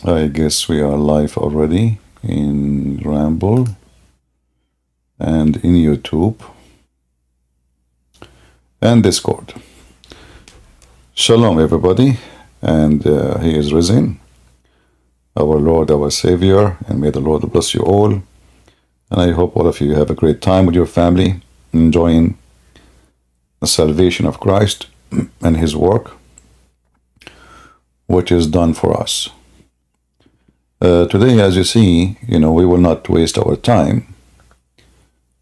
I guess we are live already in Ramble and in YouTube and Discord. Shalom, everybody, and He is risen, our Lord, our Savior, and may the Lord bless you all. And I hope all of you have a great time with your family, enjoying the salvation of Christ and His work, which is done for us. Today, as you see, we will not waste our time.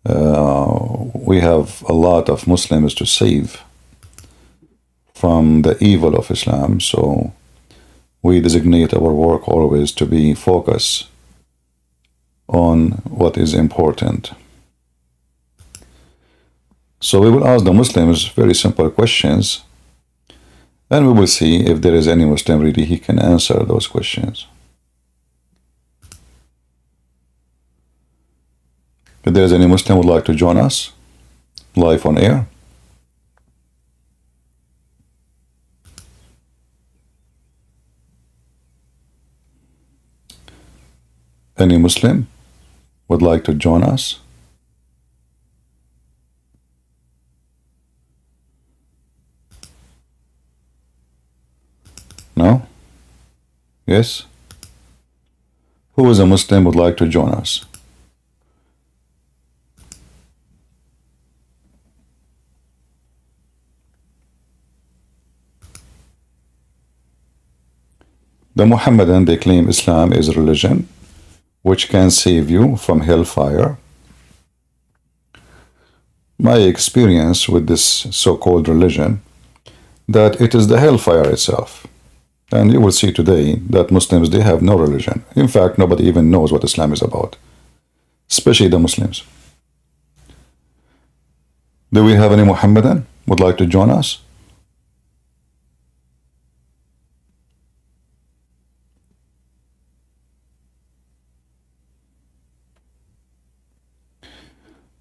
We have a lot of Muslims to save from the evil of Islam, so we designate our work always to be focused on what is important. So we will ask the Muslims very simple questions, and we will see if there is any Muslim really he can answer those questions. If there is any Muslim who would like to join us live on air, any Muslim would like to join us? No? Yes? Who is a Muslim would like to join us? The Muhammadan, they claim Islam is a religion which can save you from hellfire. My experience with this so-called religion, that it is the hellfire itself. And you will see today that Muslims, they have no religion. In fact, nobody even knows what Islam is about, especially the Muslims. Do we have any Muhammadan would like to join us?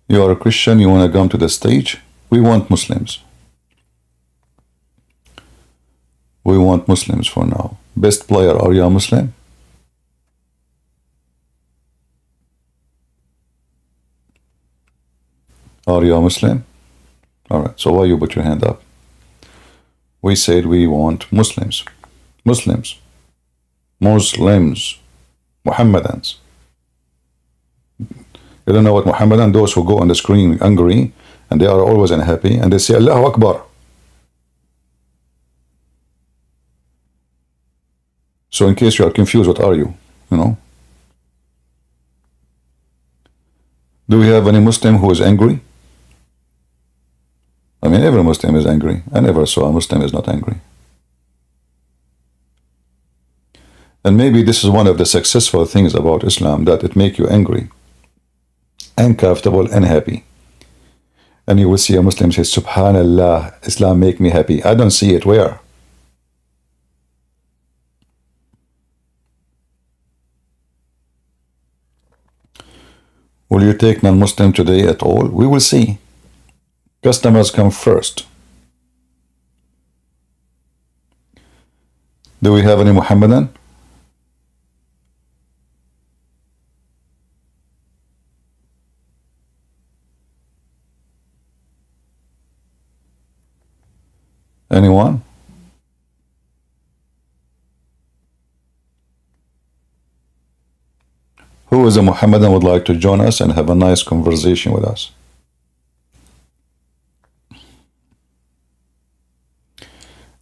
You are a Christian, you want to come to the stage? We want Muslims. We want Muslims for now. Best player, are you a Muslim? Are you a Muslim? Alright, so why you put your hand up? We said we want Muslims. Muslims. Muslims. Muhammadans. You don't know what Muhammadan, those who go on the screen angry, and they are always unhappy, and they say, Allahu Akbar. So in case you are confused, what are you? Do we have any Muslim who is angry? I mean, every Muslim is angry. I never saw a Muslim is not angry. And maybe this is one of the successful things about Islam, that it make you angry and comfortable and happy. And you will see a Muslim say, Subhanallah, Islam make me happy. I don't see it. Where? Will you take non-Muslim today at all? We will see. Customers come first. Do we have any Muhammadan? Anyone? Who is a Muhammadan would like to join us and have a nice conversation with us?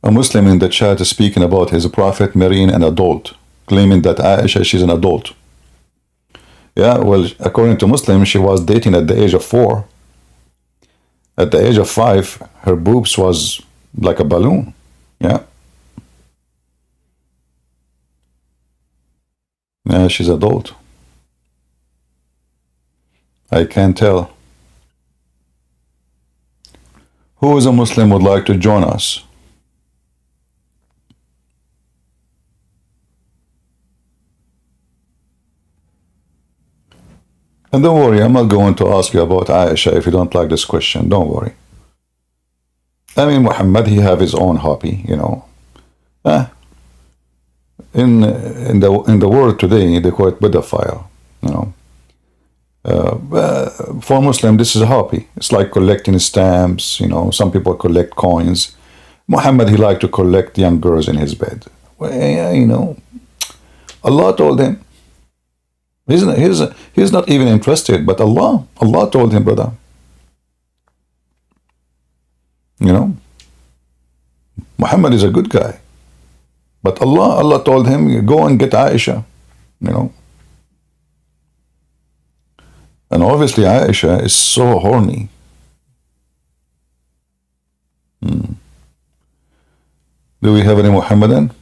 A Muslim in the chat is speaking about his prophet marrying an adult, claiming that Aisha, she's an adult. Yeah, well, according to Muslims, she was dating at the age of 4. At the age of 5, her boobs was like a balloon. Yeah. Yeah, she's adult. I can't tell. Who is a Muslim would like to join us? And don't worry, I'm not going to ask you about Aisha if you don't like this question. Don't worry. I mean, Muhammad, he have his own hobby, in the world today, they call it pedophile. You know, for Muslim, this is a hobby. It's like collecting stamps. You know, some people collect coins. Muhammad, he liked to collect young girls in his bed. Well, you know, Allah told him. He's not even interested, but Allah told him, brother. You know, Muhammad is a good guy, but Allah told him, go and get Aisha. You know, and obviously Aisha is so horny. Do we have any Muhammadan?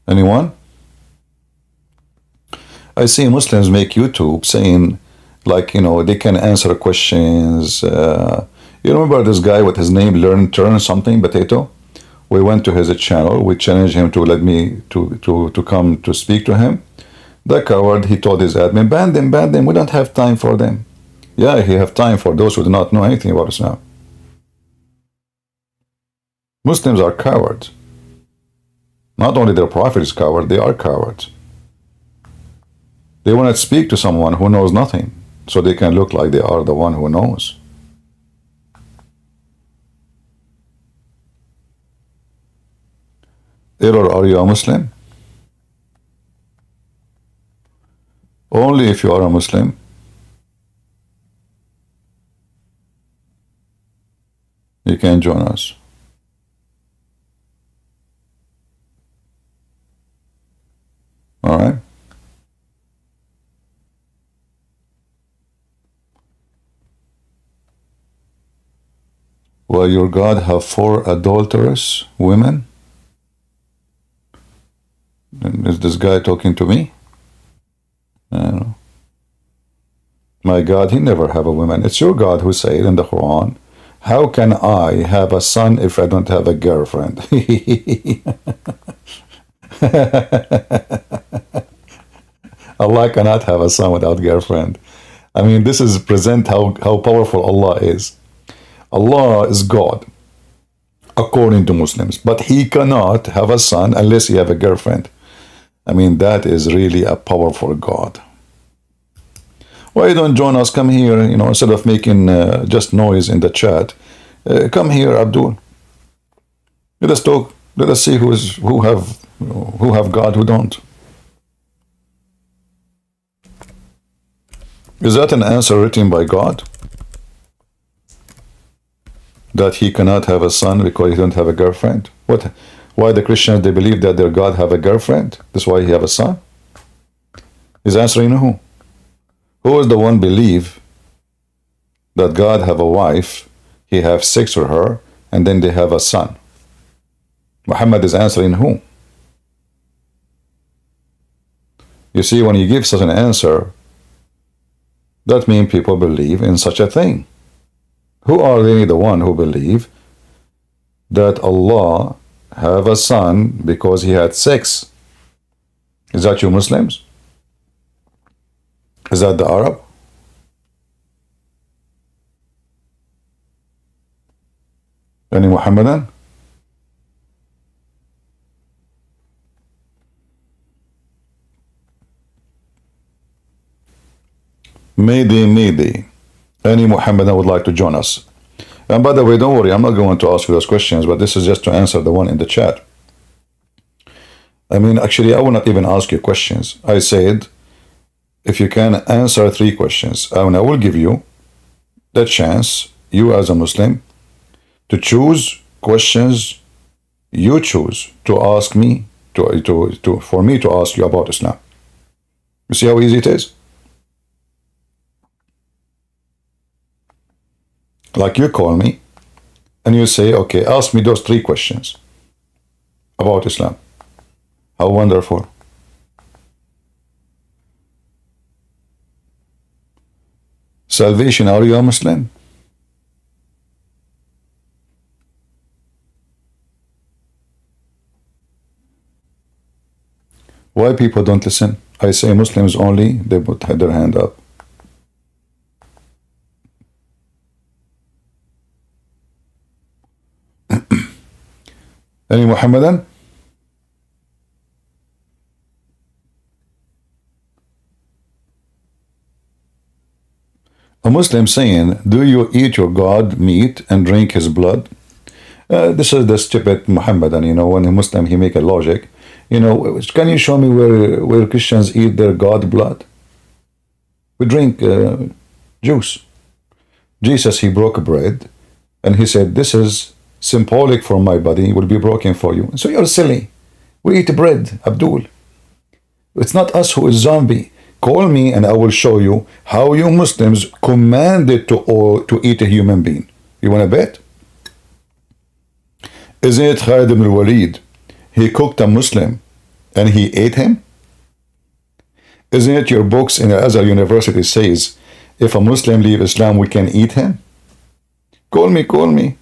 Anyone? I see Muslims make YouTube saying, like, you know, they can answer questions. You remember this guy with his name, Turn something, Potato? We went to his channel. We challenged him to let me to come to speak to him. The coward, he told his admin, ban them. We don't have time for them. Yeah, he have time for those who do not know anything about Islam. Muslims are cowards. Not only their prophet is coward, they are cowards. They want to speak to someone who knows nothing, so they can look like they are the one who knows. Error, are you a Muslim? Only if you are a Muslim. You can join us. All right. Will your God have 4 adulterous women? And is this guy talking to me? I don't know. My God, he never have a woman. It's your God who said in the Quran, how can I have a son if I don't have a girlfriend? Allah cannot have a son without girlfriend. I mean, this is present how powerful Allah is. Allah is God, according to Muslims, but he cannot have a son unless he have a girlfriend. I mean, that is really a powerful God. Why don't join us? Come here, you know, instead of making just noise in the chat. Come here, Abdul. Let us talk. Let us see who have God, who don't. Is that an answer written by God? That he cannot have a son because he don't have a girlfriend? What? Why the Christians, they believe that their God have a girlfriend? That's why he have a son? He's answering who? Who is the one believe that God have a wife, he have sex with her, and then they have a son? Muhammad is answering who? You see, when you give such an answer, that means people believe in such a thing. Who are really the one who believe that Allah have a son because he had sex? Is that you Muslims? Is that the Arab? Any Muhammadan? Maybe. Any Muhammadan would like to join us? And by the way, don't worry, I'm not going to ask you those questions, but this is just to answer the one in the chat. I mean, actually, I will not even ask you questions. I said, if you can answer 3 questions, and I will give you the chance, you as a Muslim, to choose questions you choose to ask me, for me to ask you about Islam. You see how easy it is? Like you call me and you say, okay, ask me those 3 questions about Islam. How wonderful. Salvation, are you a Muslim? Why people don't listen? I say Muslims only, they put their hand up. Any Muhammadan? A Muslim saying, do you eat your God meat and drink his blood? This is the stupid Muhammadan, you know, when a Muslim, he make a logic. You know, can you show me where Christians eat their God blood? We drink juice. Jesus, he broke bread, and he said, this is symbolic for my body, will be broken for you. So you're silly. We eat bread, Abdul. It's not us who is zombie. Call me and I will show you how you Muslims commanded to eat a human being. You want to bet? Isn't it Khalid ibn Walid? He cooked a Muslim and he ate him? Isn't it your books in Azhar University says, if a Muslim leave Islam, we can eat him? Call me, call me.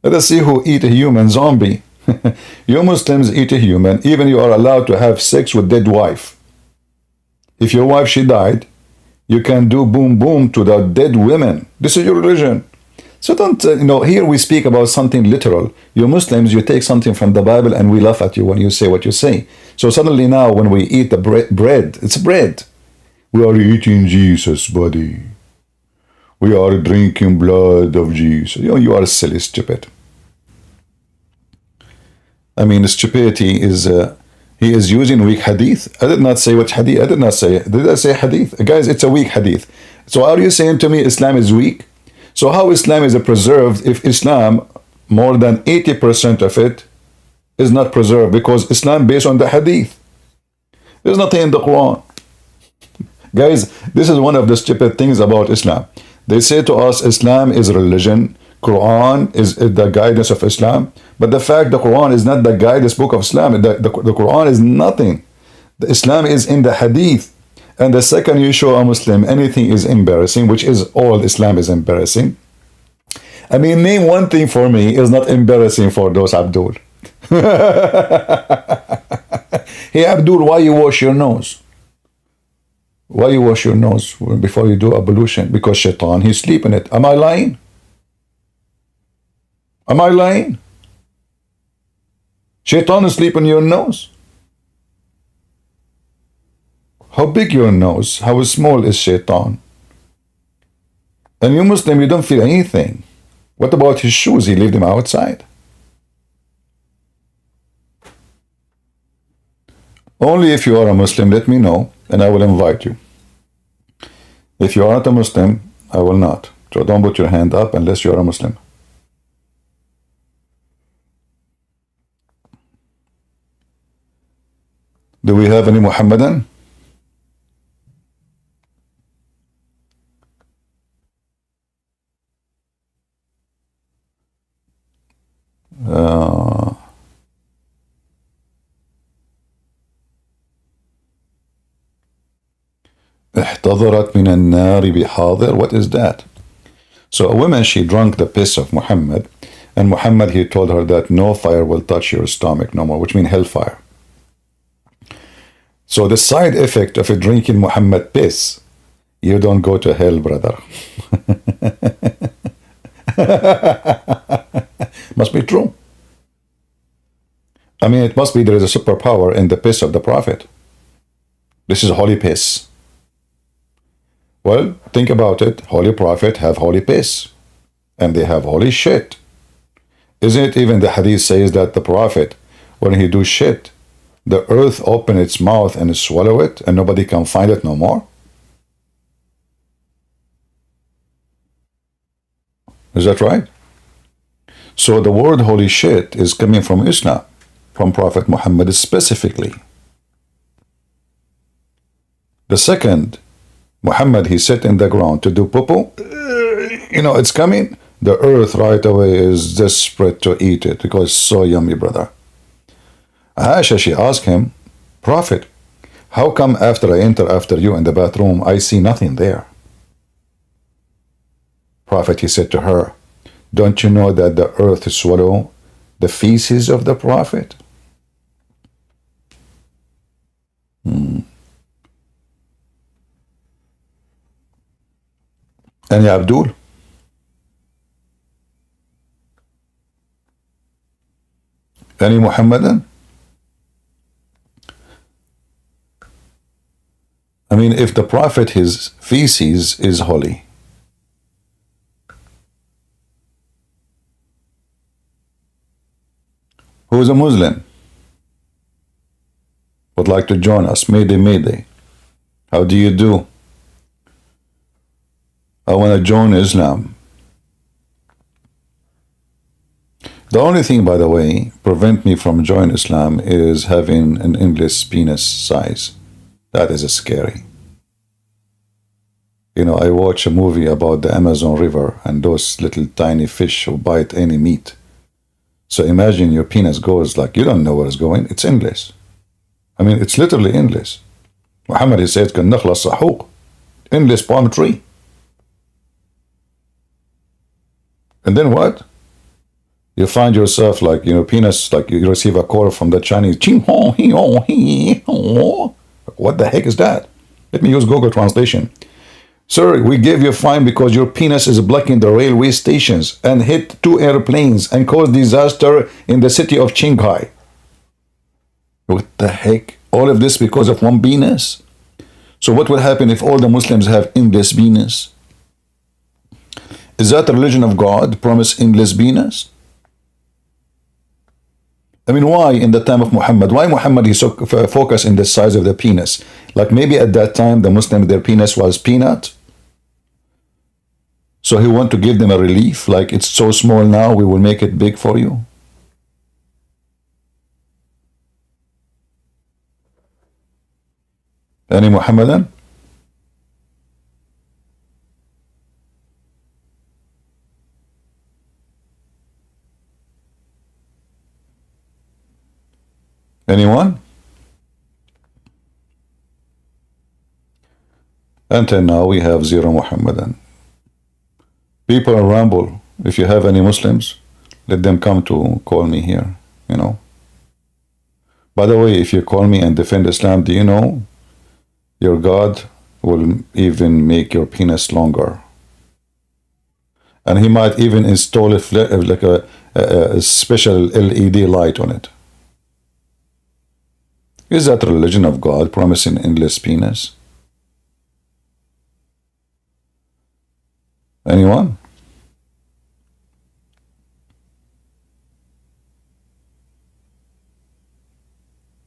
Let us see who eat a human zombie. You Muslims eat a human, even you are allowed to have sex with dead wife. If your wife, she died, you can do boom boom to the dead women. This is your religion. So don't, you know, here we speak about something literal. You Muslims, you take something from the Bible and we laugh at you when you say what you say. So suddenly now when we eat the bread, it's bread. We are eating Jesus' body. We are drinking blood of Jesus. You know, you are silly, stupid. I mean, stupidity is, he is using weak hadith. I did not say what hadith, I did not say, did I say hadith? Guys, it's a weak hadith. So are you saying to me Islam is weak? So how Islam is preserved if Islam, more than 80% of it is not preserved? Because Islam based on the hadith. There's nothing in the Quran. Guys, this is one of the stupid things about Islam. They say to us, Islam is religion. Quran is the guidance of Islam. But the fact the Quran is not the guidance book of Islam. The Quran is nothing. The Islam is in the hadith. And the second you show a Muslim anything is embarrassing, which is all Islam is embarrassing. I mean, name one thing for me is not embarrassing for those Abdul. Hey Abdul, why you wash your nose? Why you wash your nose before you do ablution? Because shaitan, he sleep in it. Am I lying? Am I lying? Shaitan is sleep in your nose. How big your nose? How small is shaitan? And you Muslim, you don't feel anything. What about his shoes? He left them outside. Only if you are a Muslim, let me know, and I will invite you. If you are not a Muslim, I will not. So don't put your hand up unless you are a Muslim. Do we have any Muhammadan? احتضرت من النار بحاضر. What is that? So a woman, she drank the piss of Muhammad, and Muhammad, he told her that no fire will touch your stomach no more, which means hellfire. So the side effect of drinking Muhammad piss, you don't go to hell, brother. Must be true. I mean, it must be there is a superpower in the piss of the Prophet. This is holy piss. Well, think about it. Holy Prophet have holy piss. And they have holy shit. Isn't it even the hadith says that the Prophet, when he do shit, the earth open its mouth and swallow it, and nobody can find it no more? Is that right? So the word holy shit is coming from Islam, from Prophet Muhammad specifically. The second, Muhammad, he sat in the ground to do poo-poo. You know, it's coming. The earth right away is desperate to eat it because it's so yummy, brother. Aisha, she asked him, Prophet, how come after I enter after you in the bathroom, I see nothing there? Prophet, he said to her, don't you know that the earth swallow the feces of the Prophet? Any Abdul? Any Muhammadan? I mean, if the Prophet, his feces is holy, who is a Muslim, would like to join us? Mayday, Mayday. How do you do? I want to join Islam. The only thing, by the way, prevent me from joining Islam is having an endless penis size. That is scary. You know, I watch a movie about the Amazon River and those little tiny fish who bite any meat. So imagine your penis goes like, you don't know where it's going. It's endless. I mean, it's literally endless. Muhammad, he said, كَالنَّخْلَ الصَّحُوق. Endless palm tree. And then what? You find yourself like, you know, penis, like you receive a call from the Chinese. What the heck is that? Let me use Google Translation. Sir, we gave you a fine because your penis is blocking the railway stations and hit 2 airplanes and caused disaster in the city of Shanghai. What the heck? All of this because of one penis? So what will happen if all the Muslims have endless penis? Is that the religion of God, promise endless penis? I mean, why in the time of Muhammad? Why Muhammad he so focused in the size of the penis? Like maybe at that time the Muslim, their penis was peanut. So he want to give them a relief, like it's so small now, we will make it big for you. Any Muhammadan? Anyone? Until now we have 0 Muhammadan. People are ramble. If you have any Muslims, let them come to call me here, you know. By the way, if you call me and defend Islam, do you know your God will even make your penis longer? And he might even install like a special LED light on it. Is that a religion of God promising endless penis? Anyone?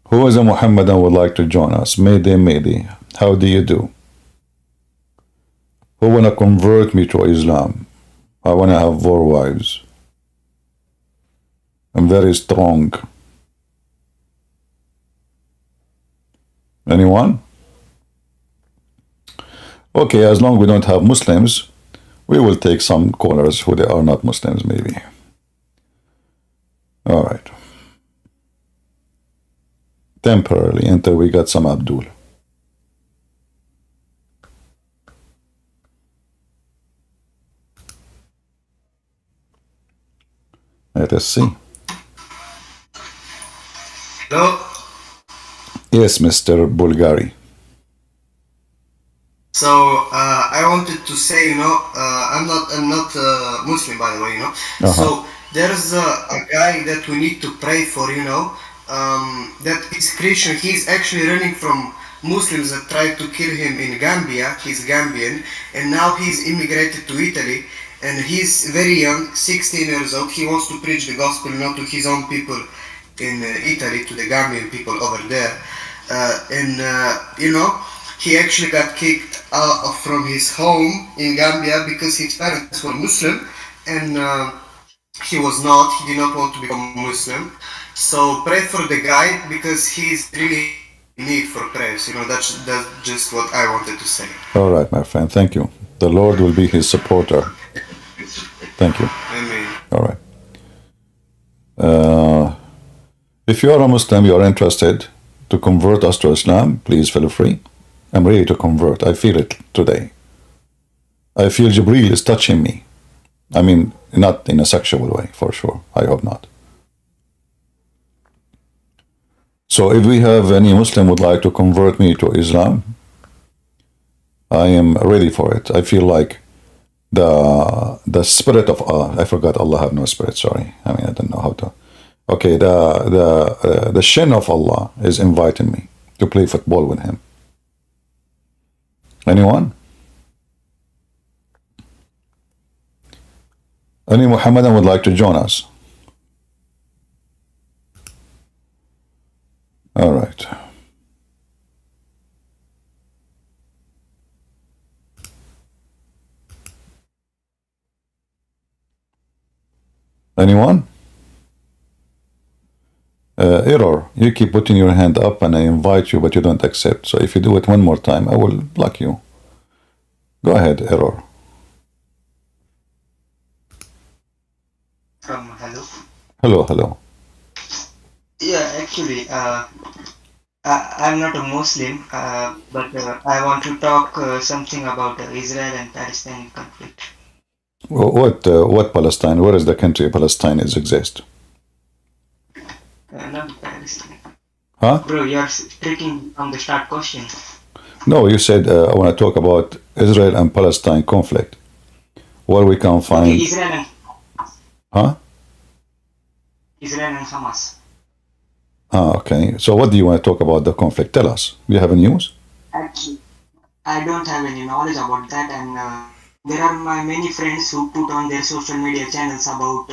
Who is a Muhammadan would like to join us? Mayday, Mayday. How do you do? Who want to convert me to Islam? I want to have 4 wives. I'm very strong. Anyone? Okay, as long as we don't have Muslims, we will take some callers who they are not Muslims, maybe. All right. Temporarily, until we got some Abdul. Let us see. Hello? Yes, Mr. Bulgari. So I wanted to say, you know, I'm not Muslim, by the way, you know. So there's a guy that we need to pray for, you know, that is Christian. He's actually running from Muslims that tried to kill him in Gambia. He's Gambian, and now he's immigrated to Italy, and he's very young, 16 years old. He wants to preach the gospel, not to his own people in Italy, to the Gambian people over there. You know, he actually got kicked out from his home in Gambia because his parents were Muslim, and he was not. He did not want to become Muslim. So pray for the guy because he's really in need for prayers. You know, that's just what I wanted to say. All right, my friend. Thank you. The Lord will be his supporter. Thank you. Amen. All right. If you are a Muslim, you are interested to convert us to Islam, please feel free. I'm ready to convert. I feel it today. I feel Jibreel is touching me. I mean, not in a sexual way, for sure. I hope not. So if we have any Muslim would like to convert me to Islam, I am ready for it. I feel like the spirit of Allah. I forgot Allah have no spirit. Sorry. I mean I don't know how to. Okay, the shin of Allah is inviting me to play football with him. Anyone? Any Muhammadan would like to join us? All right. Anyone? Error. You keep putting your hand up and I invite you, but you don't accept. So if you do it one more time, I will block you. Go ahead, Error. Hello. Hello, hello. Yeah, actually, I'm not a Muslim, but I want to talk something about Israel and Palestine conflict. What Palestine? Where is the country Palestine exist? Not Palestine. Huh? Bro, you're tricking on the start question. No, you said I want to talk about Israel and Palestine conflict. Where we can find. Okay, Israel and Huh? Israel and Hamas. Ah, okay. So what do you want to talk about the conflict? Tell us. Do you have any news? Actually, I don't have any knowledge about that, and there are my many friends who put on their social media channels about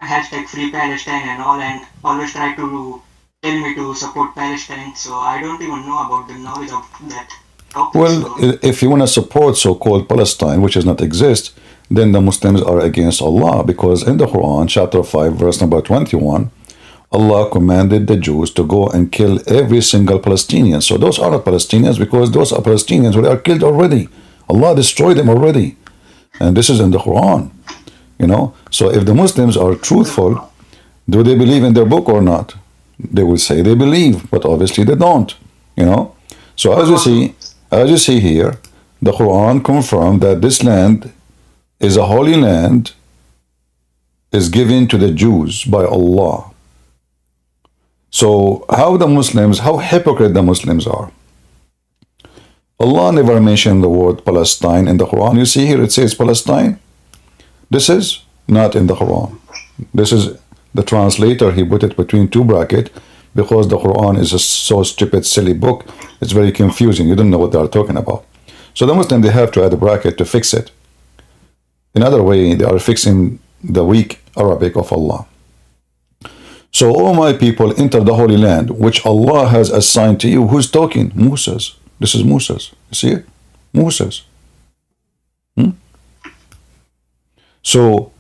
hashtag Free Palestine and all, and always try to tell me to support Palestine. So I don't even know about the knowledge of that topic. Well, So if you want to support so-called Palestine, which does not exist, then the Muslims are against Allah, because in the Quran, chapter 5, verse number 21, Allah commanded the Jews to go and kill every single Palestinian. So those are not Palestinians, because those are Palestinians who are killed already. Allah destroyed them already. And this is in the Quran. You know, so if the Muslims are truthful, do they believe in their book or not? They will say they believe, but obviously they don't. You know, so as you see here, the Quran confirmed that this land is a holy land, is given to the Jews by Allah. So how hypocrite the Muslims are. Allah never mentioned the word Palestine in the Quran. You see here it says Palestine. This is not in the Quran. This is the translator. He put it between two brackets because the Quran is a so stupid, silly book. It's very confusing. You don't know what they are talking about. So the Muslim, they have to add a bracket to fix it. In other way, they are fixing the weak Arabic of Allah. So, all my people, enter the Holy Land, which Allah has assigned to you. Who's talking? Moses. This is Moses. You see it? Moses. So,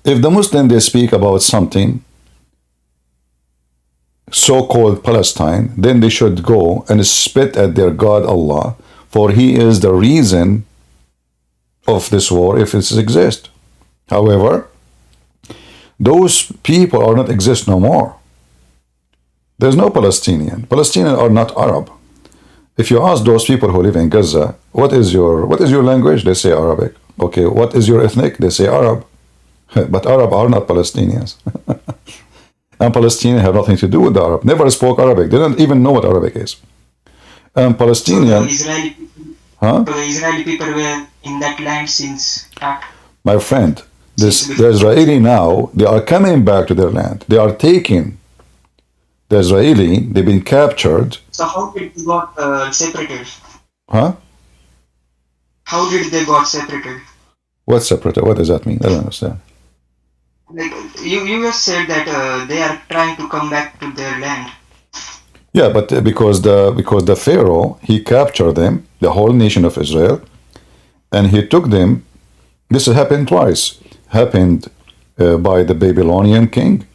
if the Muslim, they speak about something, so-called Palestine, then they should go and spit at their God Allah, for He is the reason of this war if it exists. However, those people are not exist no more. There's no Palestinian. Palestinians are not Arab. If you ask those people who live in Gaza, what is your language? They say Arabic. Okay, what is your ethnic? They say Arab. But Arab are not Palestinians. And Palestinians have nothing to do with the Arab. Never spoke Arabic. They don't even know what Arabic is. And Palestinian. So the Israeli people were in that land since my friend, the Israeli now, they are coming back to their land. They are taking the Israeli, they've been captured. So how did they got separated? Huh? How did they got separated? What separated? What does that mean? I don't understand. Like you just said that they are trying to come back to their land. Yeah, but because the Pharaoh, he captured them, the whole nation of Israel, and he took them. This happened twice. Happened by the Babylonian king,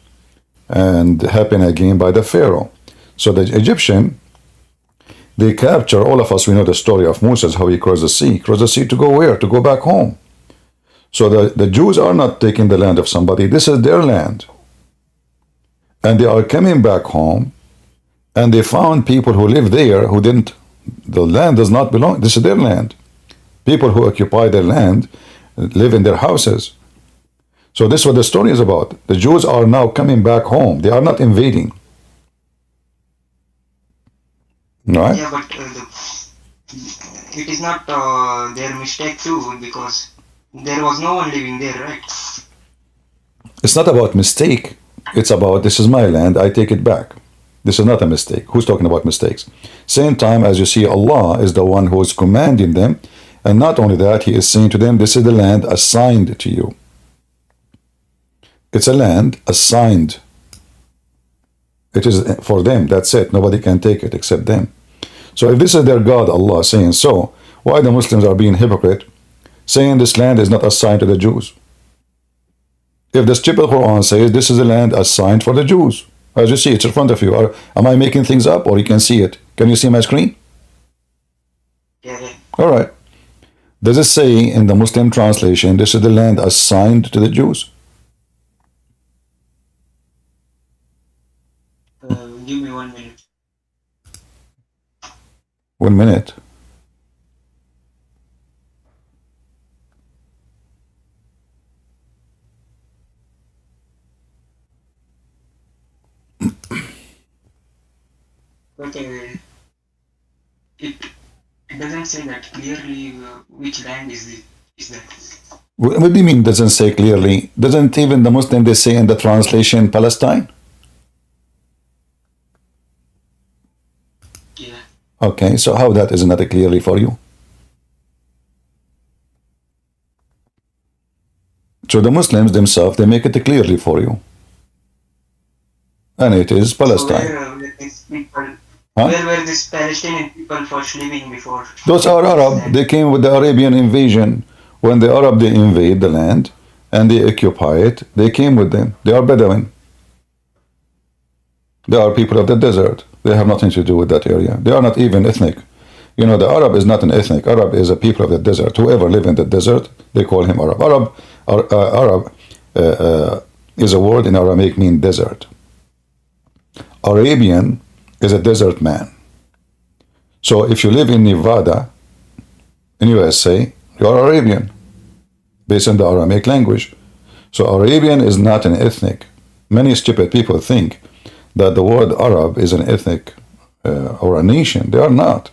and happened again by the Pharaoh. So the Egyptian, they capture all of us. We know the story of Moses, how he crossed the sea. Crossed the sea to go where? To go back home. So the Jews are not taking the land of somebody. This is their land. And they are coming back home, and they found people who live there who didn't, the land does not belong, this is their land. People who occupy their land live in their houses. So this is what the story is about. The Jews are now coming back home. They are not invading. Right? Yeah, but it is not their mistake too, because there was no one living there, right? It's not about mistake. It's about, this is my land, I take it back. This is not a mistake. Who's talking about mistakes? Same time as you see, Allah is the one who is commanding them. And not only that, He is saying to them, this is the land assigned to you. It's a land assigned. It is for them. That's it. Nobody can take it except them. So if this is their God, Allah, saying so, why the Muslims are being hypocrite, saying this land is not assigned to the Jews? If the stupid Quran says this is a land assigned for the Jews, as you see, it's in front of you. Am I making things up, or you can see it? Can you see my screen? Yeah. All right. Does it say in the Muslim translation, this is the land assigned to the Jews? Give me 1 minute. 1 minute. But it doesn't say that clearly which land is that. What do you mean doesn't say clearly? Doesn't even the Muslim, they say in the translation Palestine? Yeah. Okay, so how that is not clearly for you? So the Muslims themselves, they make it clearly for you. And it is Palestine. So where were these Palestinian people first living before? Those are Arab. They came with the Arabian invasion. When the Arab, they invade the land and they occupy it, they came with them. They are Bedouin. They are people of the desert. They have nothing to do with that area. They are not even ethnic. You know, the Arab is not an ethnic. Arab is a people of the desert. Whoever live in the desert, they call him Arab. Arab is a word in Aramaic mean desert. Arabian is a desert man. So if you live in Nevada, in USA, you are Arabian, based on the Aramaic language. So Arabian is not an ethnic. Many stupid people think that the word Arab is an ethnic or a nation. They are not.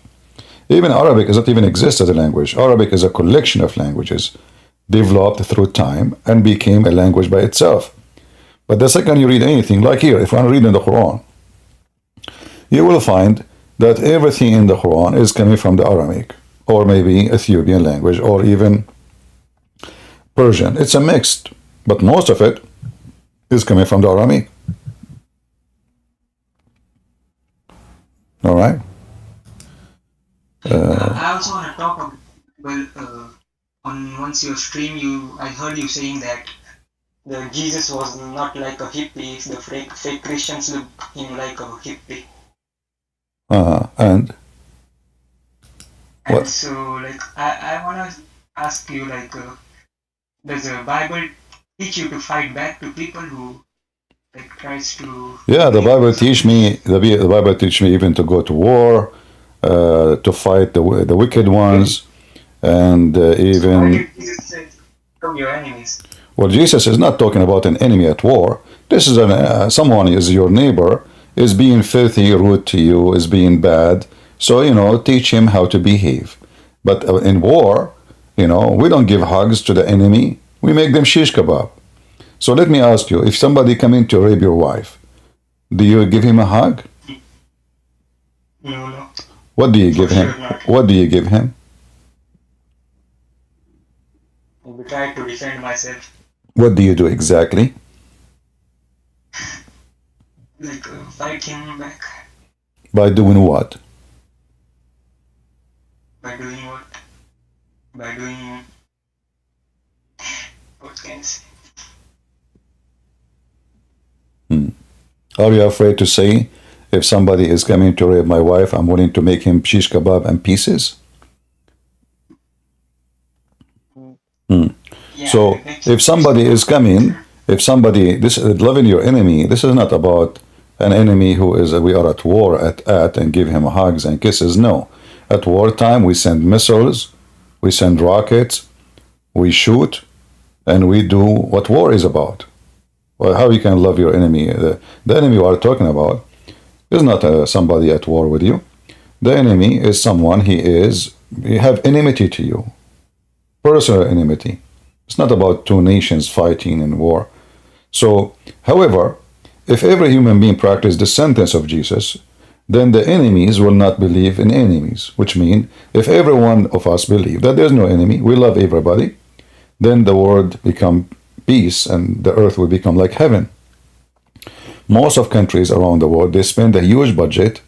Even Arabic does not even exist as a language. Arabic is a collection of languages developed through time and became a language by itself. But the second you read anything, like here, if I'm reading the Quran, you will find that everything in the Quran is coming from the Aramaic, or maybe Ethiopian language, or even Persian. It's a mixed, but most of it is coming from the Aramaic. All right. I also want to talk about, on once your stream, I heard you saying that the Jesus was not like a hippie. The fake Christians look him like a hippie. And what? So, like, I want to ask you, like, does the Bible teach you to fight back to people who, like, tries to... Yeah, the Bible teach me. The Bible teach me even to go to war, to fight the wicked ones, and even. Why did Jesus say, "From your enemies"? Well, Jesus is not talking about an enemy at war. This is someone is your neighbor, is being filthy, rude to you, is being bad. So, you know, teach him how to behave. But in war, you know, we don't give hugs to the enemy. We make them shish kebab. So let me ask you, if somebody come in to rape your wife, do you give him a hug? No. What do you give him? What do you give him? I try to defend myself. What do you do exactly? Like, fight him back. By doing what? By doing what? By doing... What can I say? Are you afraid to say, if somebody is coming to rape my wife, I'm willing to make him shish kebab and pieces? Yeah, So if somebody is coming, loving your enemy, this is not about an enemy who is, we are at war at and give him hugs and kisses. No. At wartime, we send missiles, we send rockets, we shoot, and we do what war is about. Well, how you can love your enemy? The enemy we are talking about is not somebody at war with you. The enemy is someone he have enmity to you, personal enmity. It's not about two nations fighting in war. So, however, if every human being practiced the sentence of Jesus, then the enemies will not believe in enemies, which means if every one of us believe that there's no enemy, we love everybody, then the world become peace and the earth will become like heaven. Most of countries around the world, they spend a huge budget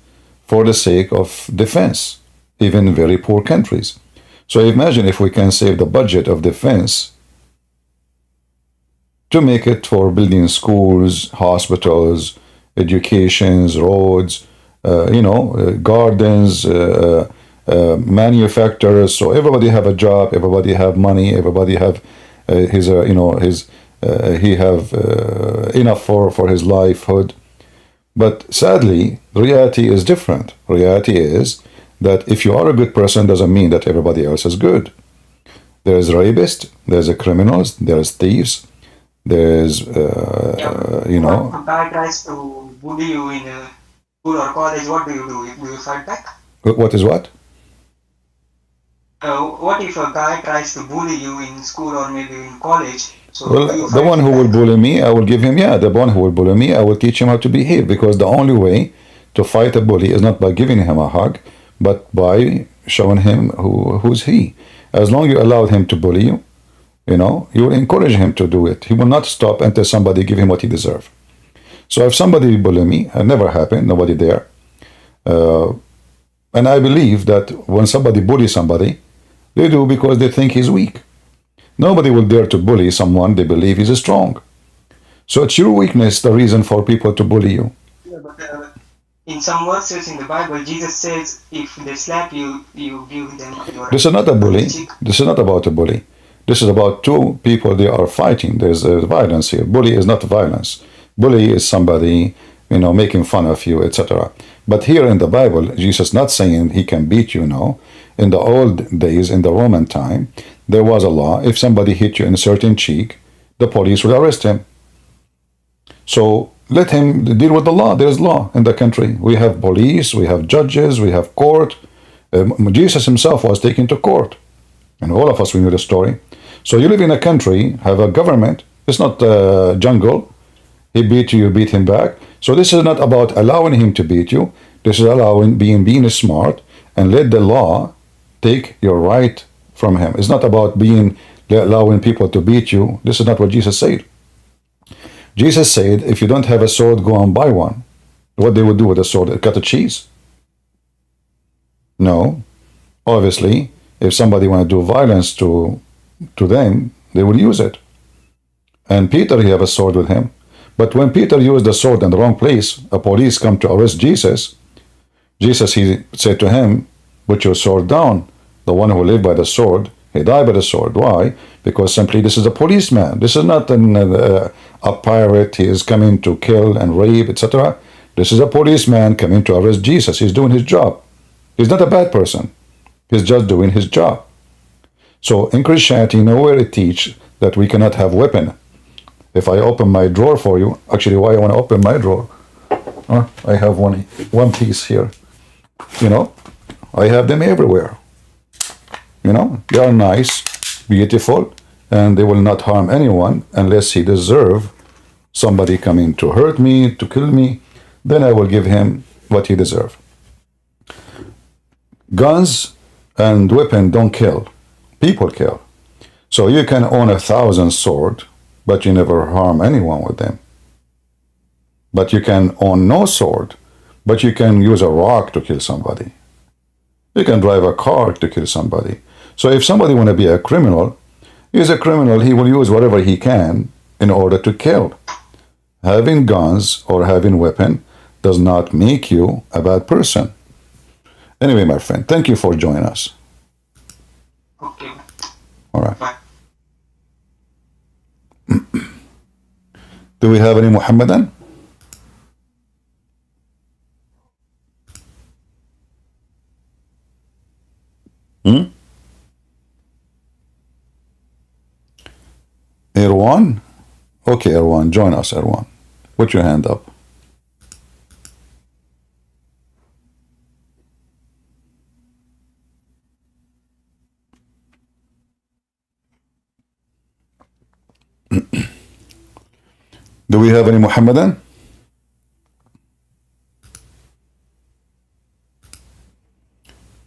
for the sake of defense, even very poor countries. So imagine if we can save the budget of defense to make it for building schools, hospitals, educations, roads, gardens, manufacturers. So everybody have a job, everybody have money, everybody have he have enough for his livelihood. But sadly, reality is different. Reality is that if you are a good person, doesn't mean that everybody else is good. There's rapists, there's criminals, there's thieves, there's If a guy tries to bully you in school or college, what do? Do you fight back? What is what? What if a guy tries to bully you in school or maybe in college? So Well, the one who will bully me, I will give him, the one who will bully me, I will teach him how to behave, because the only way to fight a bully is not by giving him a hug, but by showing him who's he. As long as you allow him to bully you, you will encourage him to do it. He will not stop until somebody give him what he deserves. So if somebody bully me, it never happened, nobody there. And I believe that when somebody bullies somebody, they do because they think he's weak. Nobody will dare to bully someone they believe is strong. So it's your weakness the reason for people to bully you. Yeah, but in some verses in the Bible, Jesus says if they slap you, you give them your. This is not a bully. This is not about a bully. This is about two people, they are fighting. There's violence here. Bully is not violence. Bully is somebody, making fun of you, etc. But here in the Bible, Jesus not saying he can beat you, no. In the old days, in the Roman time, there was a law. If somebody hit you in a certain cheek, the police would arrest him. So let him deal with the law. There's law in the country. We have police, we have judges, we have court. Jesus himself was taken to court. And all of us, we know the story. So you live in a country, have a government. It's not a jungle. He beat you, you beat him back. So this is not about allowing him to beat you. This is allowing being smart and let the law take your right from him. It's not about allowing people to beat you. This is not what Jesus said. Jesus said, if you don't have a sword, go and buy one. What they would do with a sword? Cut a cheese? No. Obviously, if somebody want to do violence to them, they will use it. And Peter, he have a sword with him. But when Peter used the sword in the wrong place, a police come to arrest Jesus. Jesus, he said to him, put your sword down. The one who lived by the sword, he died by the sword. Why? Because simply this is a policeman. This is not a pirate. He is coming to kill and rape, etc. This is a policeman coming to arrest Jesus. He's doing his job. He's not a bad person. He's just doing his job. So in Christianity, nowhere it teach that we cannot have weapon. If I open my drawer for you, actually, why I want to open my drawer? I have one piece here. I have them everywhere. They are nice, beautiful, and they will not harm anyone unless he deserve somebody coming to hurt me, to kill me. Then I will give him what he deserve. Guns and weapon don't kill. People kill. So you can own 1,000 swords, but you never harm anyone with them. But you can own no sword, but you can use a rock to kill somebody. You can drive a car to kill somebody. So if somebody want to be a criminal, he's a criminal. He will use whatever he can in order to kill. Having guns or having weapon does not make you a bad person. Anyway, my friend, thank you for joining us. Okay. All right. Bye. Do we have any Muhammadan? Erwan? Okay, Erwan, join us, Erwan. Put your hand up. Do we have any Muhammadan?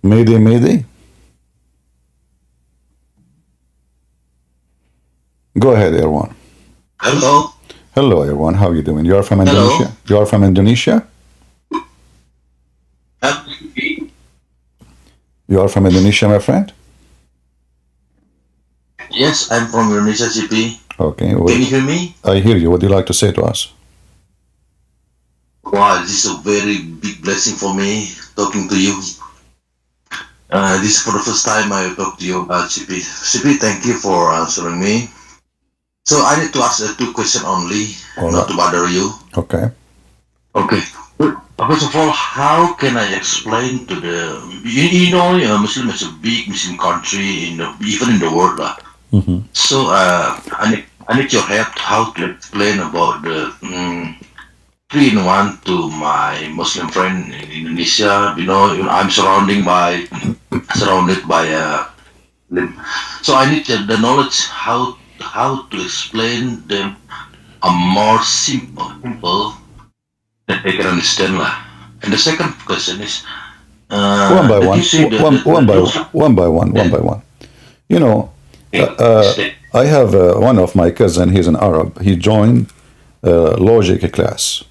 Mayday, Mayday. Go ahead, Erwan. Hello. Hello, Erwan. How are you doing? You are from Hello. Indonesia? You are from Indonesia? You are from Indonesia, my friend? Yes, I'm from Indonesia, CP. Okay. Can you hear me? I hear you. What do you like to say to us? Wow, this is a very big blessing for me talking to you. This is for the first time I talk to you about CP. CP, thank you for answering me. So I need to ask 2 questions only, All not right. to bother you. Okay. Okay. First of all, how can I explain to the Muslim is a big Muslim country even in the world lah. Mm-hmm. So I need your help how to explain about the 3-in-1 to my Muslim friend in Indonesia. I'm surrounded by so I need the knowledge how to explain them a more simple that they can understand lah. And the second question is One by that one. you say the- One by the- one by one. One by one. You know, I have one of my cousin. He's an Arab. He joined logic class,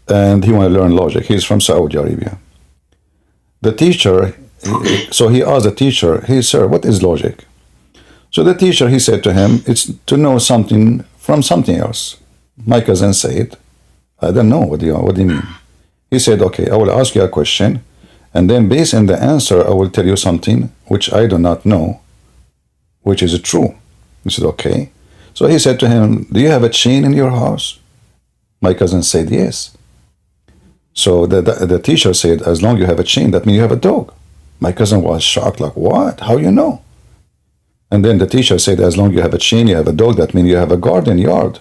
and he want to learn logic. He's from Saudi Arabia. The teacher, so he asked the teacher, "Hey, sir, what is logic?" So the teacher, he said to him, "It's to know something from something else." My cousin said, "I don't know. What do you mean?" He said, "Okay, I will ask you a question, and then based on the answer, I will tell you something which I do not know, which is true." He said, "Okay." So he said to him, "Do you have a chain in your house?" My cousin said, "Yes." So the teacher said, "As long as you have a chain, that means you have a dog." My cousin was shocked, like, "What? How you know?" And then the teacher said, "As long as you have a chain, you have a dog, that means you have a garden yard."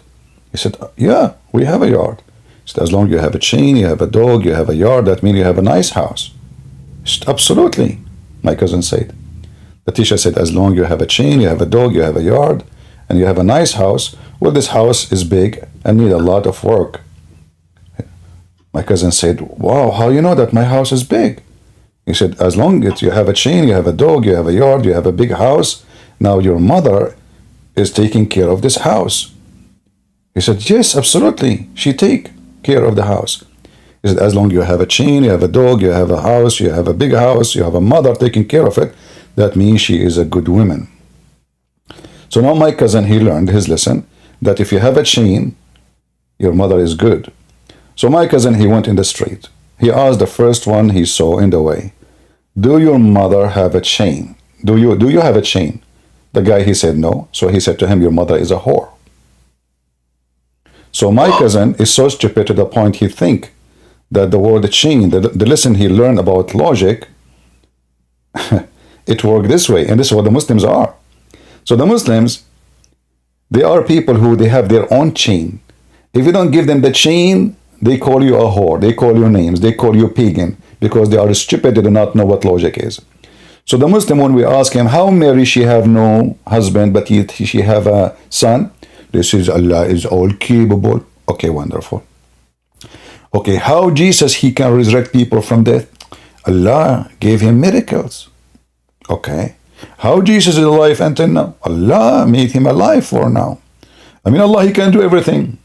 He said, "Yeah, we have a yard." He said, "As long as you have a chain, you have a dog, you have a yard, that means you have a nice house." He said, "Absolutely," my cousin said. The teacher said, "As long as you have a chain, you have a dog, you have a yard, and you have a nice house, well, this house is big and need a lot of work." My cousin said, "Wow, how you know that my house is big?" He said, "As long as you have a chain, you have a dog, you have a yard, you have a big house, now your mother is taking care of this house." He said, "Yes, absolutely. She take care of the house." He said, "As long as you have a chain, you have a dog, you have a house, you have a big house, you have a mother taking care of it, that means she is a good woman." So now my cousin, he learned his lesson that if you have a chain, your mother is good. So my cousin, he went in the street. He asked the first one he saw in the way, "Do your mother have a chain? Do you have a chain?" The guy, he said no. So he said to him, "Your mother is a whore." So my cousin is so stupid to the point he think that the word chain, the lesson he learned about logic, it worked this way. And this is what the Muslims are. So the Muslims, they are people who they have their own chain. If you don't give them the chain, they call you a whore. They call you names. They call you pagan because they are stupid. They do not know what logic is. So the Muslim, when we ask him, how Mary she have no husband, but she have a son? This is Allah is all capable. Okay, wonderful. Okay, how Jesus he can resurrect people from death? Allah gave him miracles. Okay. How Jesus is alive until now? Allah made him alive for now. I mean, Allah, he can do everything.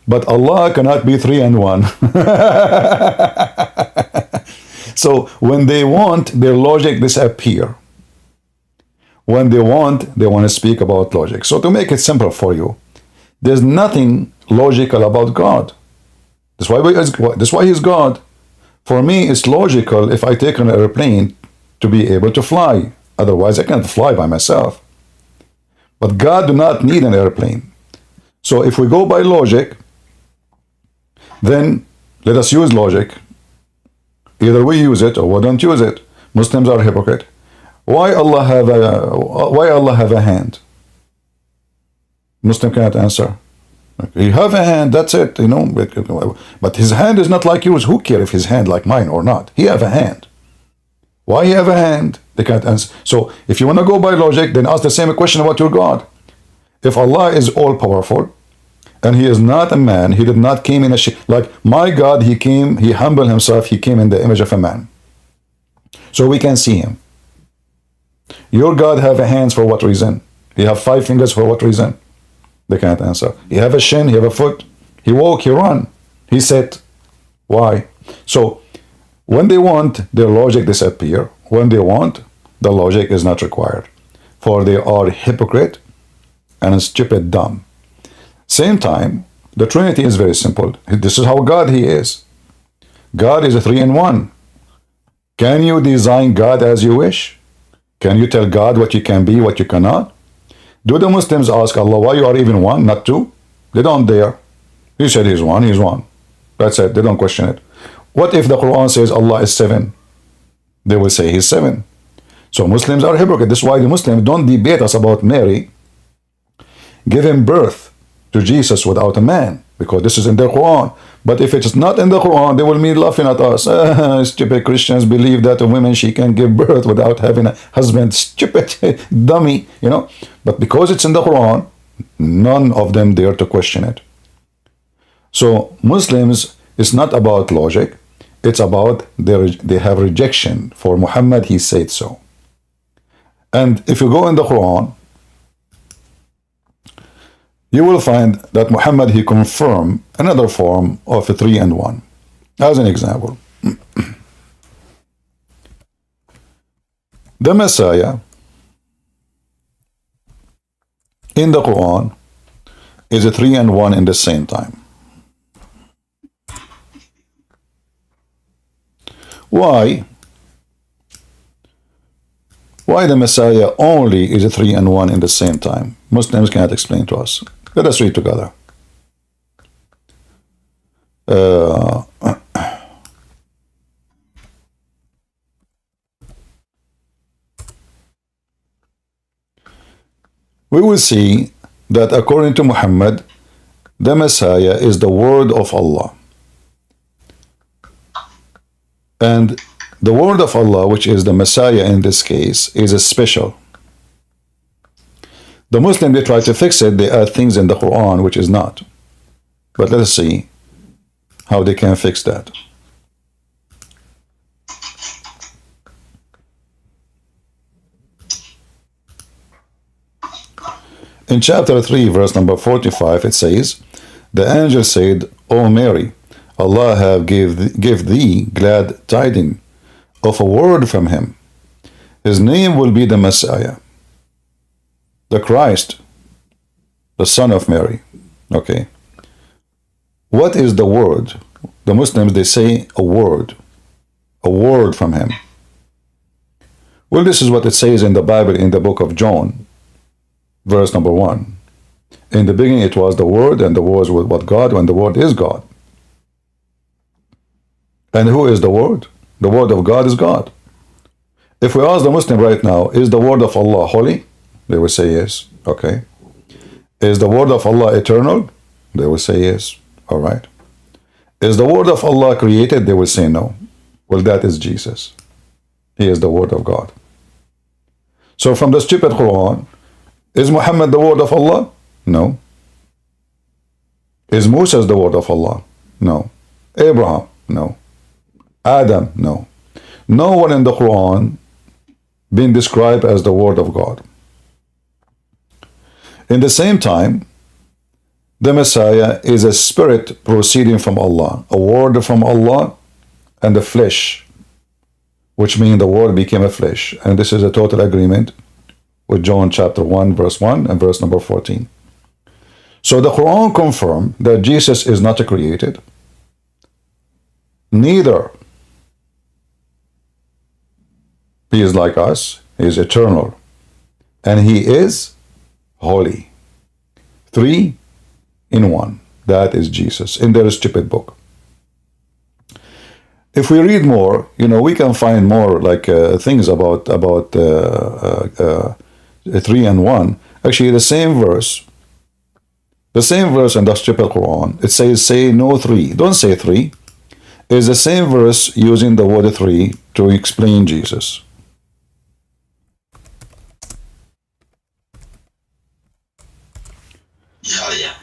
But Allah cannot be 3-in-1. So when they want, their logic disappear. When they want to speak about logic. So to make it simple for you, there's nothing logical about God. That's why he's God. For me, it's logical if I take an airplane to be able to fly. Otherwise, I can't fly by myself. But God do not need an airplane. So if we go by logic, then let us use logic. Either we use it or we don't use it. Muslims are hypocrite. Why Allah have a hand? Muslim cannot answer. He have a hand, that's it, you know. But his hand is not like yours. Who cares if his hand like mine or not? He have a hand. Why he have a hand? They can't answer. So if you want to go by logic, then ask the same question about your God. If Allah is all powerful and he is not a man, he did not came in a like my God, he humbled himself, he came in the image of a man. So we can see him. Your God have hands for what reason? He have 5 fingers for what reason? They can't answer. He have a shin, he have a foot, he walk, he run, he sit. Why? So when they want, their logic disappear. When they want, the logic is not required. For they are hypocrite and stupid dumb. Same time, the Trinity is very simple. This is how God he is. God is a 3 in 1. Can you design God as you wish? Can you tell God what you can be, what you cannot? Do the Muslims ask Allah why you are even 1, not 2? They don't dare. He said he's 1, he's 1. That's it. They don't question it. What if the Quran says Allah is 7? They will say he's 7. So Muslims are hypocrite. This is why the Muslims don't debate us about Mary giving birth to Jesus without a man, because this is in the Quran. But if it's not in the Quran, they will be laughing at us. Stupid Christians believe that a woman, she can give birth without having a husband. Stupid dummy, you know. But because it's in the Quran, none of them dare to question it. So Muslims, it's not about logic. It's about they have rejection for Muhammad. He said so. And if you go in the Quran, you will find that Muhammad, he confirmed another form of a 3 in 1. As an example, the Messiah in the Quran is a 3 in 1 in the same time. Why? Why the Messiah only is a 3 in 1 in the same time? Muslims cannot explain to us. Let us read together. We will see that according to Muhammad, the Messiah is the word of Allah. And the word of Allah, which is the Messiah in this case, is a special. The Muslim, they try to fix it, they add things in the Quran which is not. But let us see how they can fix that. In chapter 3, verse number 45, it says, the angel said, O Mary, Allah have give thee glad tidings of a word from him. His name will be the Messiah, the Christ, the son of Mary. Okay. What is the word? The Muslims, they say a word from him. Well, this is what it says in the Bible in the book of John, verse number 1. In the beginning it was the Word, and the Word was with God, and the Word is God. And who is the Word? The Word of God is God. If we ask the Muslim right now, is the Word of Allah holy? They will say yes. Okay. Is the Word of Allah eternal? They will say yes. All right. Is the Word of Allah created? They will say no. Well, that is Jesus. He is the Word of God. So from the stupid Quran, is Muhammad the word of Allah? No. Is Moses the word of Allah? No. Abraham? No. Adam? No. No one in the Quran been described as the word of God. In the same time, the Messiah is a spirit proceeding from Allah, a word from Allah, and the flesh, which means the word became a flesh. And this is a total agreement with John chapter 1, verse 1 and verse number 14. So the Quran confirms that Jesus is not created, neither he is like us, he is eternal, and he is holy. 3 in 1. That is Jesus in their stupid book. If we read more, we can find more like things about 3 and 1. Actually, the same verse in the stupid Quran, it says, say no 3. Don't say 3. It's the same verse using the word 3 to explain Jesus.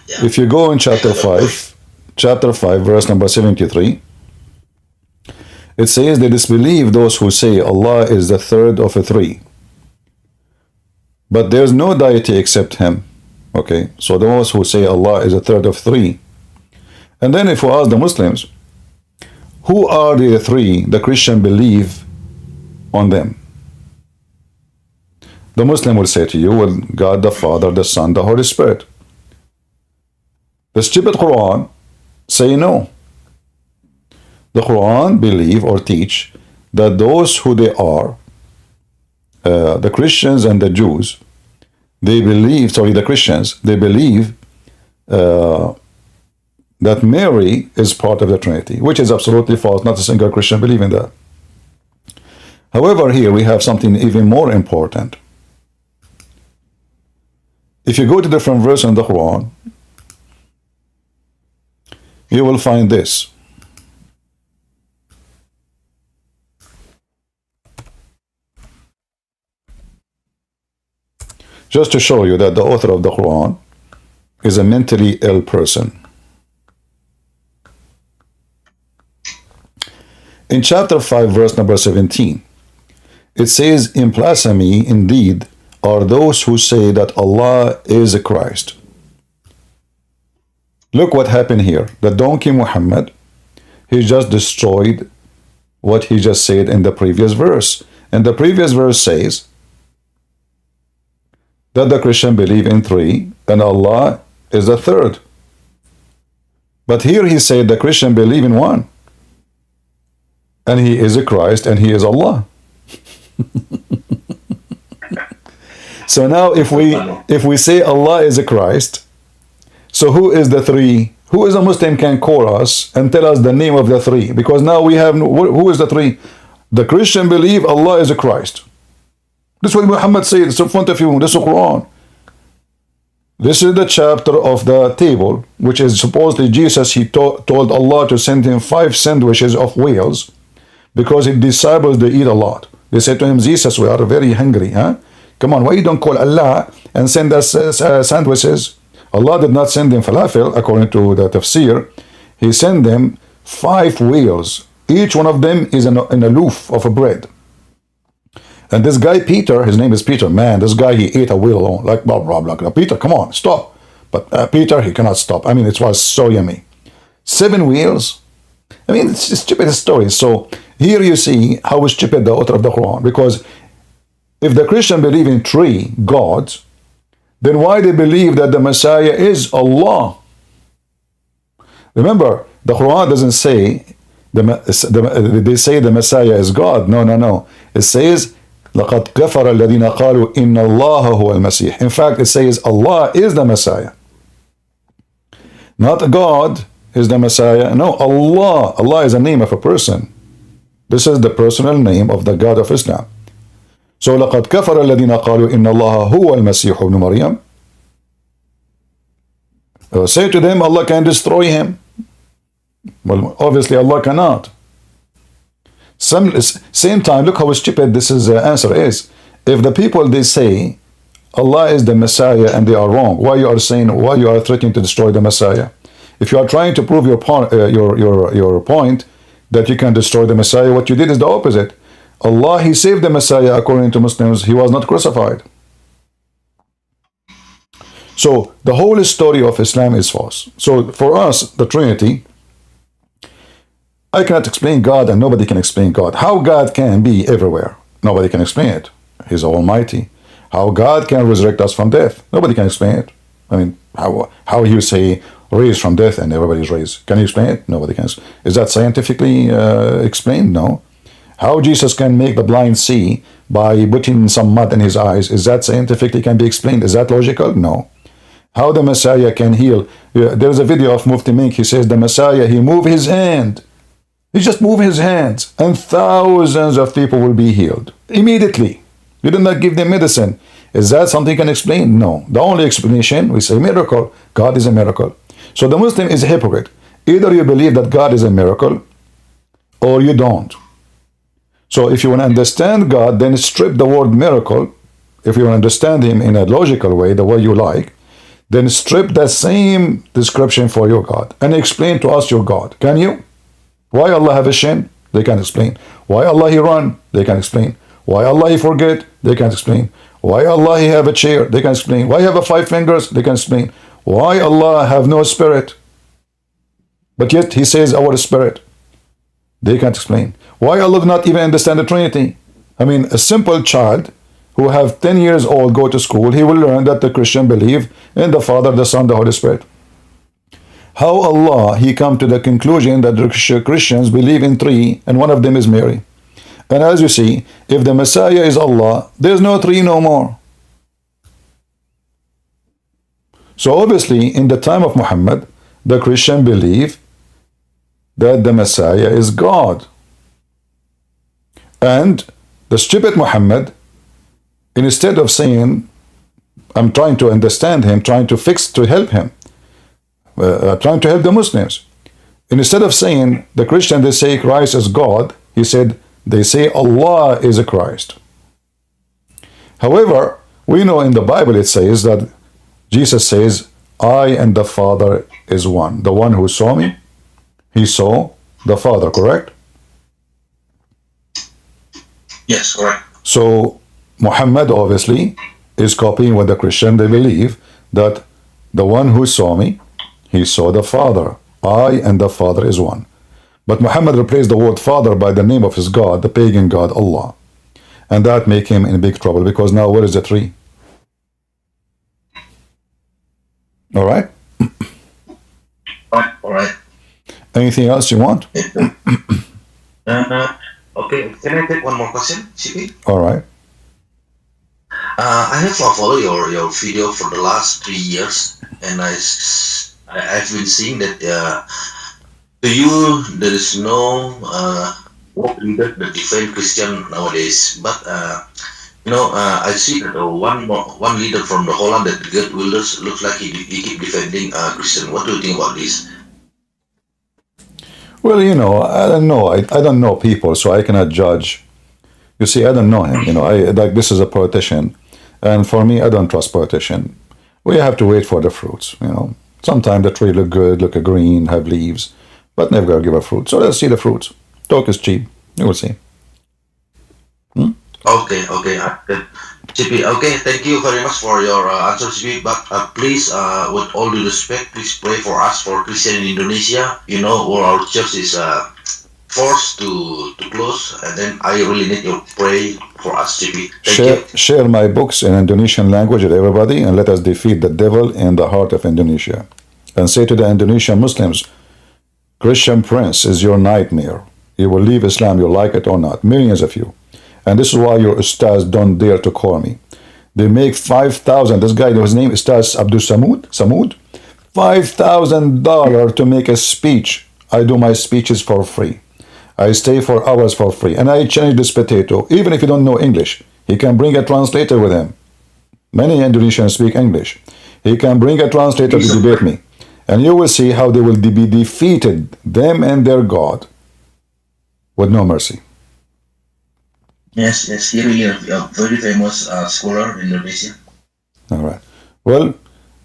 If you go in chapter 5, verse number 73, it says they disbelieve those who say Allah is the third of a three. But there's no deity except Him. Okay, so those who say Allah is a third of three. And then if we ask the Muslims, who are the three the Christian believe on them? The Muslim will say to you, well, God the Father, the Son, the Holy Spirit. The stupid Quran say no. The Quran believe or teach that those who they are, the Christians and the Jews, they believe, the Christians, they believe that Mary is part of the Trinity, which is absolutely false. Not a single Christian believe in that. However, here we have something even more important. If you go to different verses in the Quran, you will find this. Just to show you that the author of the Quran is a mentally ill person. In chapter 5, verse number 17, it says, in blasphemy indeed are those who say that Allah is a Christ. Look what happened here. The donkey Muhammad, he just destroyed what he just said in the previous verse. And the previous verse says that the Christian believe in three and Allah is the third. But here he said the Christian believe in one. And he is a Christ and he is Allah. So now if we say Allah is a Christ, so who is the three? Who is a Muslim can call us and tell us the name of the three? Because now we have, who is the three? The Christian believe Allah is a Christ. This is what Muhammad said. It's in front of you. This is the Quran. This is the chapter of the table, which is supposedly Jesus. He told Allah to send him 5 sandwiches of whales because his disciples, they eat a lot. They said to him, Jesus, we are very hungry. Huh? Come on, why you don't call Allah and send us sandwiches? Allah did not send them falafel, according to the tafsir. He sent them 5 whales. Each one of them is in a loaf of a bread. And this guy, Peter, his name is Peter. Man, this guy, he ate a whale alone. Like, blah, blah, blah. Peter, come on, stop. But Peter, he cannot stop. I mean, it was so yummy. 7 whales. I mean, it's a stupid story. So here you see how stupid the author of the Quran. Because if the Christian believe in 3 gods, then why they believe that the Messiah is Allah? Remember, the Quran doesn't say, they say the Messiah is God. No, no, no. It says, لَقَدْ كَفَرَ الَّذِينَ قَالُوا إِنَّ اللَّهَ هُوَ الْمَسِيحِ. In fact, it says Allah is the Messiah. Not God is the Messiah. No, Allah. Allah is a name of a person. This is the personal name of the God of Islam. So لَقَدْ كَفَرَ الَّذِينَ قَالُوا إِنَّ اللَّهَ هُوَ الْمَسِيحُ ابْنُ مَرْيَمَ. Say to them, Allah can destroy him. Well, obviously Allah cannot. Same time, look how stupid this answer is. If the people, they say Allah is the Messiah and they are wrong, why you are threatening to destroy the Messiah? If you are trying to prove your point that you can destroy the Messiah, what you did is the opposite. Allah, he saved the Messiah. According to Muslims, he was not crucified. So the whole story of Islam is false. So for us, the Trinity, I cannot explain God and nobody can explain God. How God can be everywhere? Nobody can explain it. He's almighty. How God can resurrect us from death? Nobody can explain it. I mean, how you say raised from death and everybody's raised? Can you explain it? Nobody can. Is that scientifically explained? No. How Jesus can make the blind see by putting some mud in his eyes? Is that scientifically can be explained? Is that logical? No. How the Messiah can heal? There's a video of Mufti Mink. He says the Messiah, he moved his hand. He just moved his hands and thousands of people will be healed immediately. You did not give them medicine. Is that something you can explain? No. The only explanation, we say miracle. God is a miracle. So the Muslim is a hypocrite. Either you believe that God is a miracle or you don't. So if you want to understand God, then strip the word miracle. If you want to understand him in a logical way, the way you like, then strip that same description for your God and explain to us your God. Can you? Why Allah have a shin? They can't explain. Why Allah he run? They can't explain. Why Allah he forget? They can't explain. Why Allah he have a chair? They can't explain. Why he have a 5 fingers? They can't explain. Why Allah have no spirit? But yet he says our spirit. They can't explain. Why Allah do not even understand the Trinity? I mean, a simple child who have 10 years old go to school, he will learn that the Christian believe in the Father, the Son, the Holy Spirit. How Allah he come to the conclusion that the Christians believe in 3 and one of them is Mary. And as you see, if the Messiah is Allah, there's no 3 no more. So obviously in the time of Muhammad, the Christian believe that the Messiah is God. And the stupid Muhammad, instead of saying, I'm trying to understand him, trying to fix, to help him, trying to help the Muslims. Instead of saying the Christian, they say Christ is God, he said, they say Allah is a Christ. However, we know in the Bible it says that Jesus says, I and the Father is one. The one who saw me, he saw the Father, correct? Yes, correct. So Muhammad obviously is copying what the Christian they believe, that the one who saw me, he saw the Father. I and the Father is one. But Muhammad replaced the word Father by the name of his God, the pagan God, Allah. And that make him in big trouble, because now where is the 3? All right? All right. Anything else you want? Okay, can I take one more question, CP? All right. I have followed your video for the last 3 years, and I've been seeing that to you there is no work leader that defend Christian nowadays. But I see that one leader from the Holland, that Geert Wilders, looks like he keep defending Christian. What do you think about this? Well, I don't know. I don't know people, so I cannot judge. You see, I don't know him. Like this is a politician, and for me, I don't trust politician. We have to wait for the fruits. Sometimes the tree look good, look green, have leaves, but never gonna give a fruit. So let's see the fruits. Talk is cheap. You will see. Okay. CP, okay, thank you very much for your answer, CP. But please, with all due respect, please pray for us, for Christian in Indonesia. Where our church is forced to close, and then I really need your pray for us, CP. Thank you. Share my books in Indonesian language with everybody, and let us defeat the devil in the heart of Indonesia. And say to the Indonesian Muslims, Christian prince is your nightmare. You will leave Islam, you like it or not. Millions of you. And this is why your ustaz don't dare to call me. They make 5,000. This guy, his name is Ustaz Samud, $5,000 to make a speech. I do my speeches for free. I stay for hours for free. And I change this potato. Even if you don't know English, he can bring a translator with him. Many Indonesians speak English. He can bring a translator to debate me. And you will see how they will be defeated, them and their God, with no mercy. Yes, he really a very famous scholar in Indonesia. All right. Well,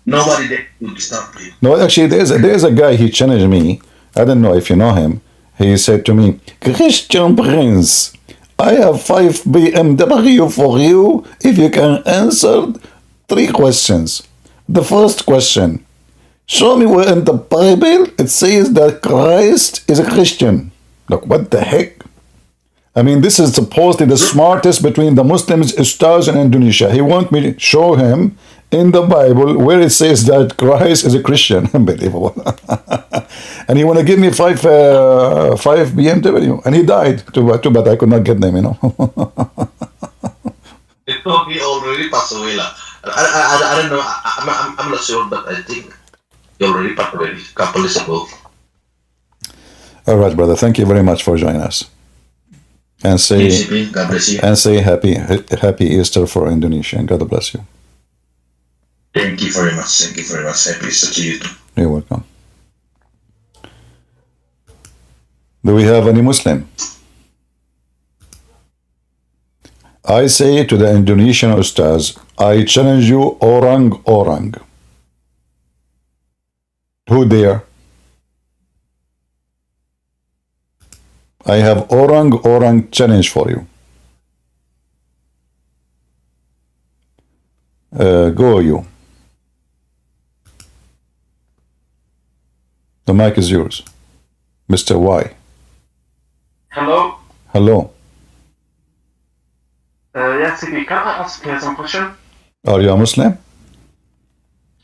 nobody there could stop him. No, actually, there's a guy, he challenged me. I don't know if you know him. He said to me, Christian Prince, I have 5 BMW for you if you can answer 3 questions. The first question, show me where in the Bible it says that Christ is a Christian. Look, what the heck? I mean, this is supposedly the smartest between the Muslims, stars in Indonesia. He wants me to show him in the Bible where it says that Christ is a Christian. Unbelievable. And he want to give me 5 BMW. And he died. Too bad I could not get them, He already passed away. I don't know. I'm not sure, but I think he already passed away a couple days ago. All right, brother. Thank you very much for joining us. And say, God bless you. And say happy Easter for Indonesia. God bless you. Thank you very much. Thank you very much. Happy Easter to you too. You're welcome. Do we have any Muslim? I say to the Indonesian Ustaz, I challenge you, orang. Who dare? I have orang challenge for you. Go you. The mic is yours. Mr. Y. Hello. Hello. Yes, can I ask some question? Are you a Muslim?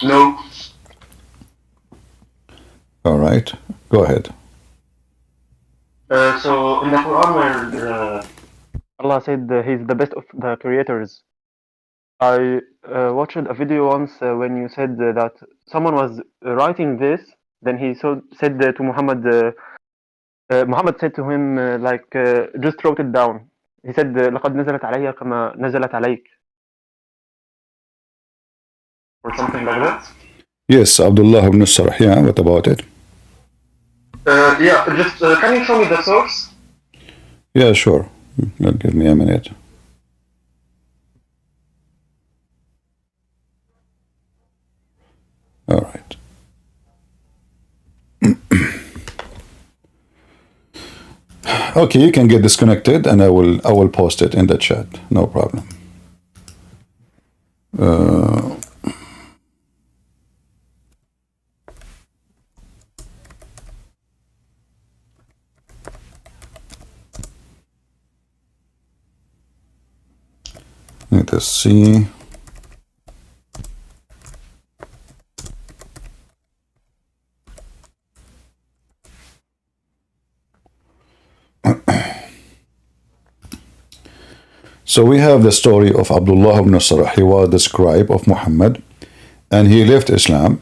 No. All right. Go ahead. So in the Quran, where Allah said He's the best of the creators, I watched a video once when you said that someone was writing this, then he said to Muhammad, Muhammad said to him just wrote it down. He said لقد نزلت علي كما نزلت عليك, or something like that. Yes, Abdullah ibn Abdul-Muttalib. Yeah, what about it? Yeah, just can you show me the source? Yeah, sure. Give me a minute. All right. Okay, you can get disconnected, and I will post it in the chat. No problem. Let us see. So we have the story of Abdullah ibn Abdul-Muttalib. He was the scribe of Muhammad, and he left Islam.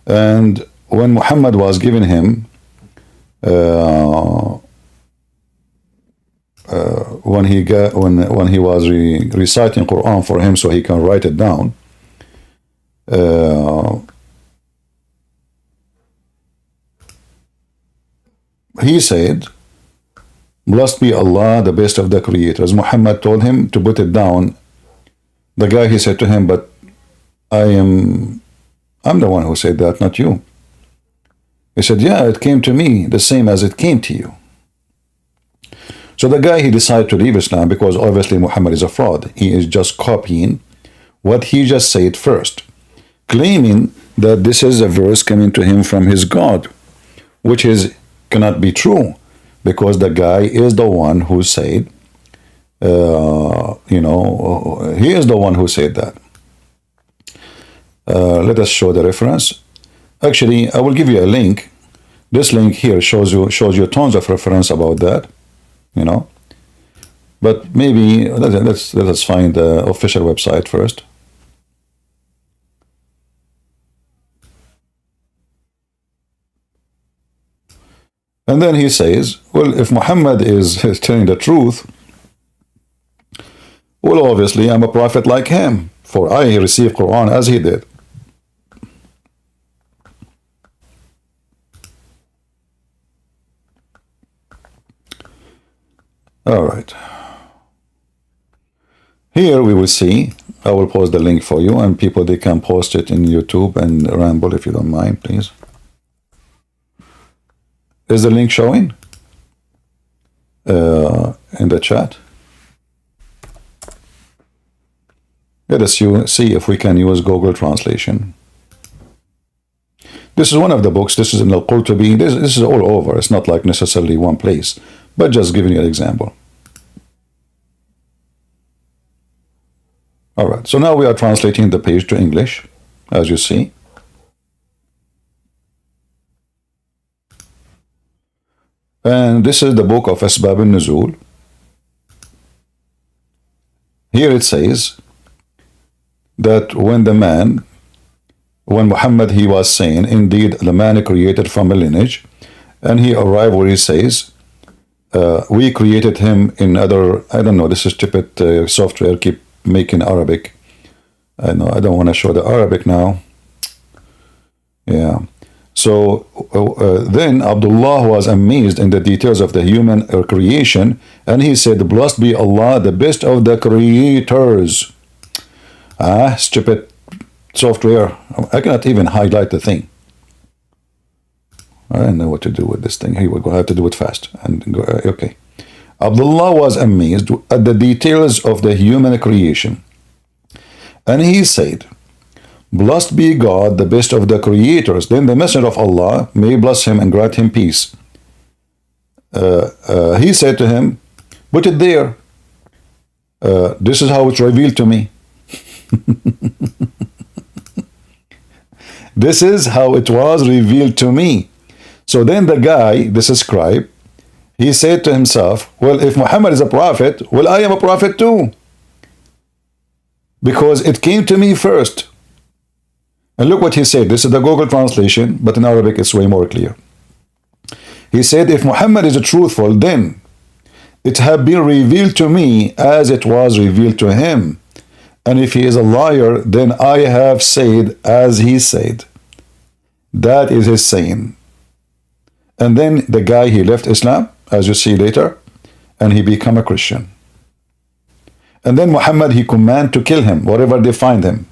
And when Muhammad was giving him, when he was reciting Quran for him, so he can write it down. He said, "Blessed be Allah, the best of the creators." Muhammad told him to put it down. The guy, he said to him, "But I'm the one who said that, not you." He said, "Yeah, it came to me the same as it came to you." So the guy, he decided to leave Islam because obviously Muhammad is a fraud. He is just copying what he just said first, claiming that this is a verse coming to him from his God, which cannot be true, because the guy is the one who said, he is the one who said that. Let us show the reference. Actually, I will give you a link. This link here shows you tons of reference about that, But maybe let us find the official website first. And then he says, well, if Muhammad is telling the truth, well, obviously I'm a prophet like him, for I received Quran as he did. All right. Here we will see, I will post the link for you, and people, they can post it in YouTube and Ramble if you don't mind, please. Is the link showing in the chat? Let us see if we can use Google Translation. This is one of the books. This is in Al-Qurtubi. This is all over. It's not like necessarily one place, but just giving you an example. All right, so now we are translating the page to English, as you see. And this is the book of Asbab al-Nuzul. Here it says that when Muhammad, he was saying, indeed the man created from a lineage, and he arrived where he says, we created him in other, I don't know, this is stupid software, keep making Arabic. I know, I don't want to show the Arabic now. Yeah. So then Abdullah was amazed in the details of the human creation, and he said, blessed be Allah, the best of the creators. Stupid software. I cannot even highlight the thing. I don't know what to do with this thing. Here we go. I have to do it fast. And go, okay. Abdullah was amazed at the details of the human creation. And he said, "Blessed be God, the best of the creators." Then the Messenger of Allah, may bless him and grant him peace, he said to him, "Put it there. This is how it's revealed to me." This is how it was revealed to me. So then the guy, this scribe, he said to himself, well, if Muhammad is a prophet, well, I am a prophet too. Because it came to me first. And look what he said. This is the Google translation, but in Arabic it's way more clear. He said, if Muhammad is truthful, then it had been revealed to me as it was revealed to him. And if he is a liar, then I have said as he said. That is his saying. And then the guy, he left Islam, as you see later, and he became a Christian. And then Muhammad, he commanded to kill him, wherever they find him.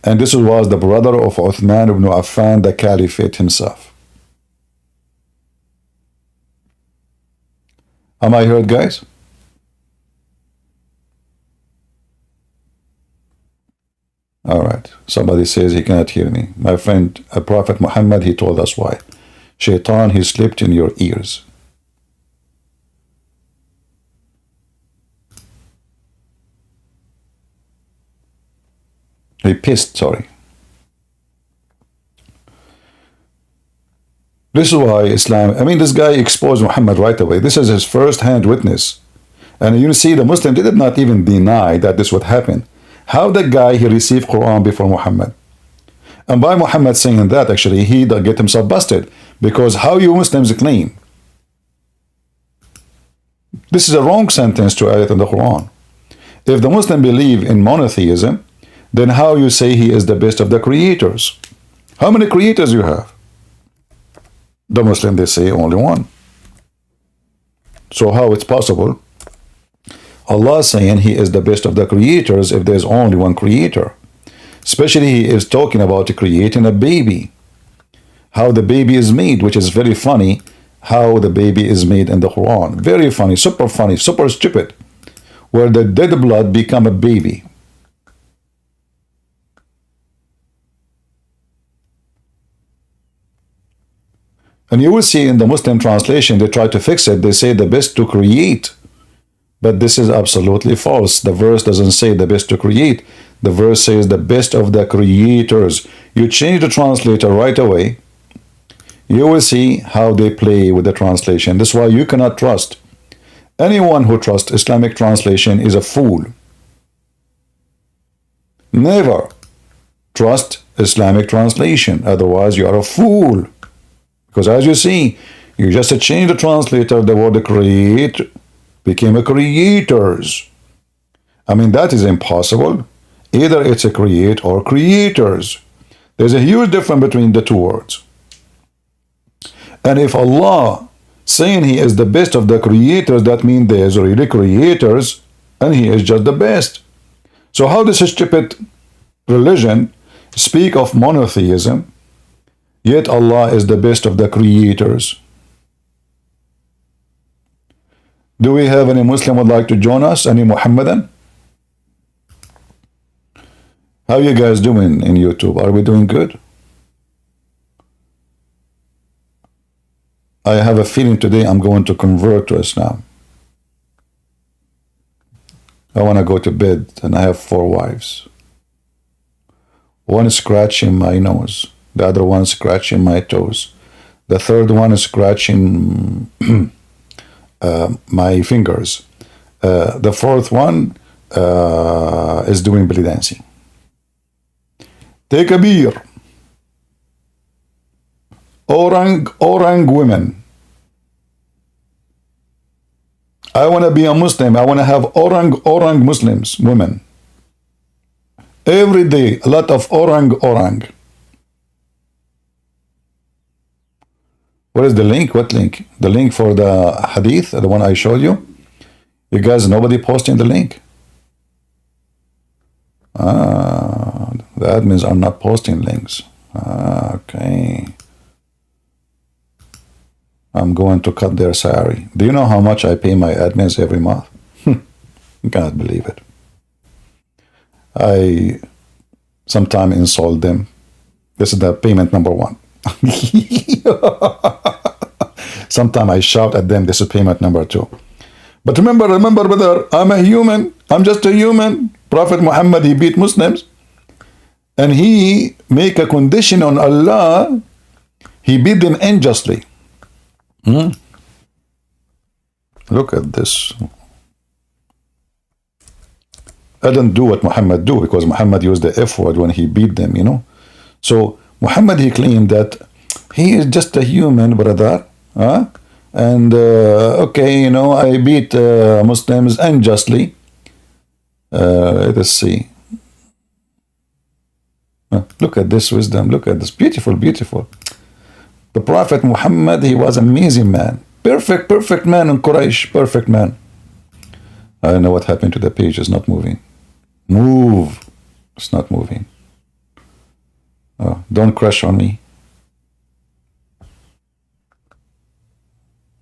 And this was the brother of Uthman ibn Affan, the Caliphate himself. Am I heard, guys? All right. Somebody says he cannot hear me. My friend, Prophet Muhammad, he told us why. Shaitan, he slipped in your ears. He pissed, sorry. This is why Islam, I mean, this guy exposed Muhammad right away. This is his first-hand witness. And you see, the Muslim did not even deny that this would happen. How the guy, he received Quran before Muhammad. And by Muhammad saying that, actually, he get himself busted. Because how you Muslims claim? This is a wrong sentence to ayat in the Quran. If the Muslim believe in monotheism, then how you say he is the best of the creators? How many creators you have? The Muslim, they say only one. So how it's possible? Allah saying he is the best of the creators if there's only one creator. Especially he is talking about creating a baby. How the baby is made, which is very funny, how the baby is made in the Quran. Very funny, super stupid. Where the dead blood become a baby. And you will see in the Muslim translation, they try to fix it. They say the best to create. But this is absolutely false. The verse doesn't say the best to create. The verse says the best of the creators. You change the translator right away. You will see how they play with the translation. That's why you cannot trust. Anyone who trusts Islamic translation is a fool. Never trust Islamic translation. Otherwise, you are a fool. Because as you see, you just change the translator, the word create became a creators. I mean, that is impossible. Either it's a create or creators. There's a huge difference between the two words. And if Allah saying he is the best of the creators, that means there's really creators and he is just the best. So how does a stupid religion speak of monotheism, yet Allah is the best of the creators? Do we have any Muslim would like to join us? Any Muhammadan? How you guys doing in YouTube? Are we doing good? I have a feeling today I'm going to convert to Islam. I want to go to bed and I have 4 wives. One is scratching my nose. The other one is scratching my toes. The third one is scratching my fingers. The fourth one is doing belly dancing. Take a beer. Orang women. I want to be a Muslim. I want to have orang Muslims, women. Every day, a lot of orang. What is the link? What link? The link for the hadith, the one I showed you? You guys, nobody posting the link? The admins are not posting links. Okay. I'm going to cut their salary. Do you know how much I pay my admins every month? You cannot believe it. I sometimes insult them. This is the payment number one. Sometimes I shout at them. This is payment number two. But remember, brother, I'm a human. I'm just a human. Prophet Muhammad, he beat Muslims. And he make a condition on Allah. He beat them unjustly. Look at this. I don't do what Muhammad do, because Muhammad used the F word when he beat them, you know. So Muhammad, he claimed that he is just a human, brother. And okay, you know, I beat Muslims unjustly. Let us see. Look at this wisdom. Look at this. Beautiful, beautiful. The Prophet Muhammad, he was an amazing man. Perfect man in Quraysh. Perfect man. I don't know what happened to the page. It's not moving. Move. It's not moving. Oh, don't crash on me.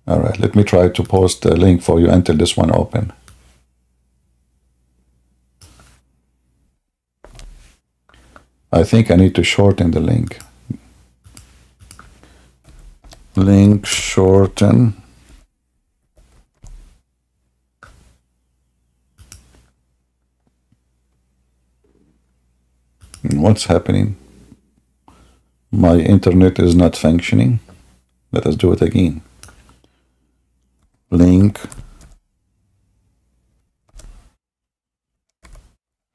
All right, let me try to post a link for you until this one open. I think I need to shorten the link. Link shorten. What's happening? My internet is not functioning. Let us do it again. Link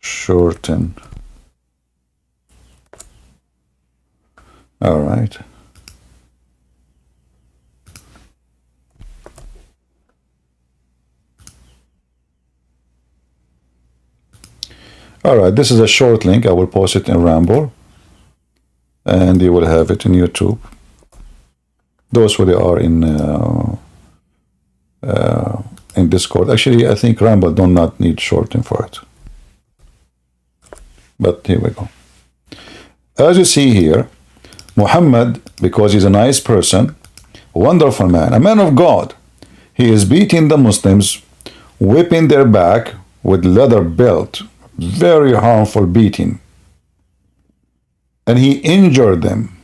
shorten. All right. All right, this is a short link. I will post it in Ramble, and you will have it in YouTube. Those who are in Discord. Actually, I think Ramble do not need shorten for it. But here we go. As you see here, Muhammad, because he's a nice person, a wonderful man, a man of God, he is beating the Muslims, whipping their back with leather belt, very harmful beating, and he injured them,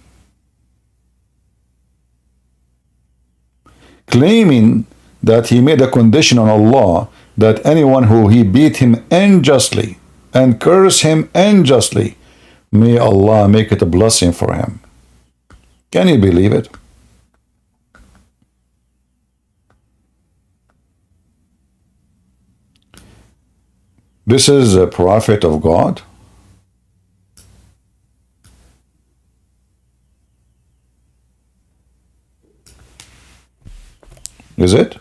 claiming that he made a condition on Allah that anyone who he beat him unjustly and curse him unjustly, may Allah make it a blessing for him. Can you believe it? This is a prophet of God. Is it?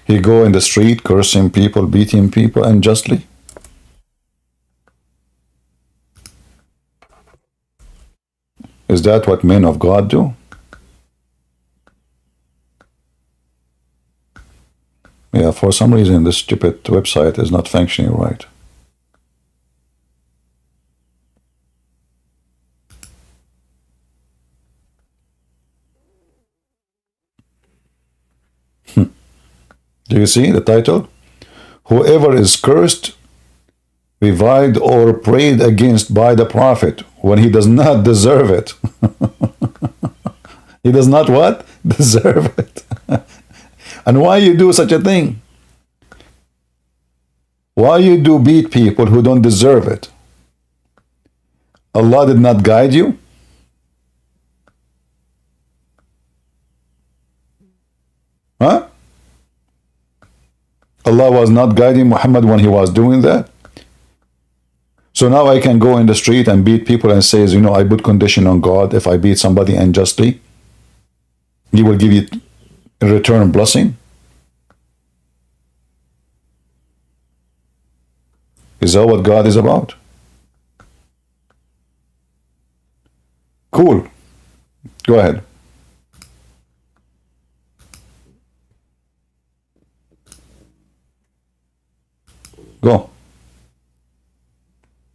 He go in the street cursing people, beating people unjustly? Is that what men of God do? Yeah, for some reason this stupid website is not functioning right. Do you see the title? Whoever is cursed, reviled, or prayed against by the prophet when he does not deserve it. He does not what? Deserve it. And why you do such a thing? Why you do beat people who don't deserve it? Allah did not guide you? Huh? Allah was not guiding Muhammad when he was doing that? So now I can go in the street and beat people and say, you know, I put condition on God. If I beat somebody unjustly, He will give you in return blessing? Is that what God is about? Cool. Go ahead. Go.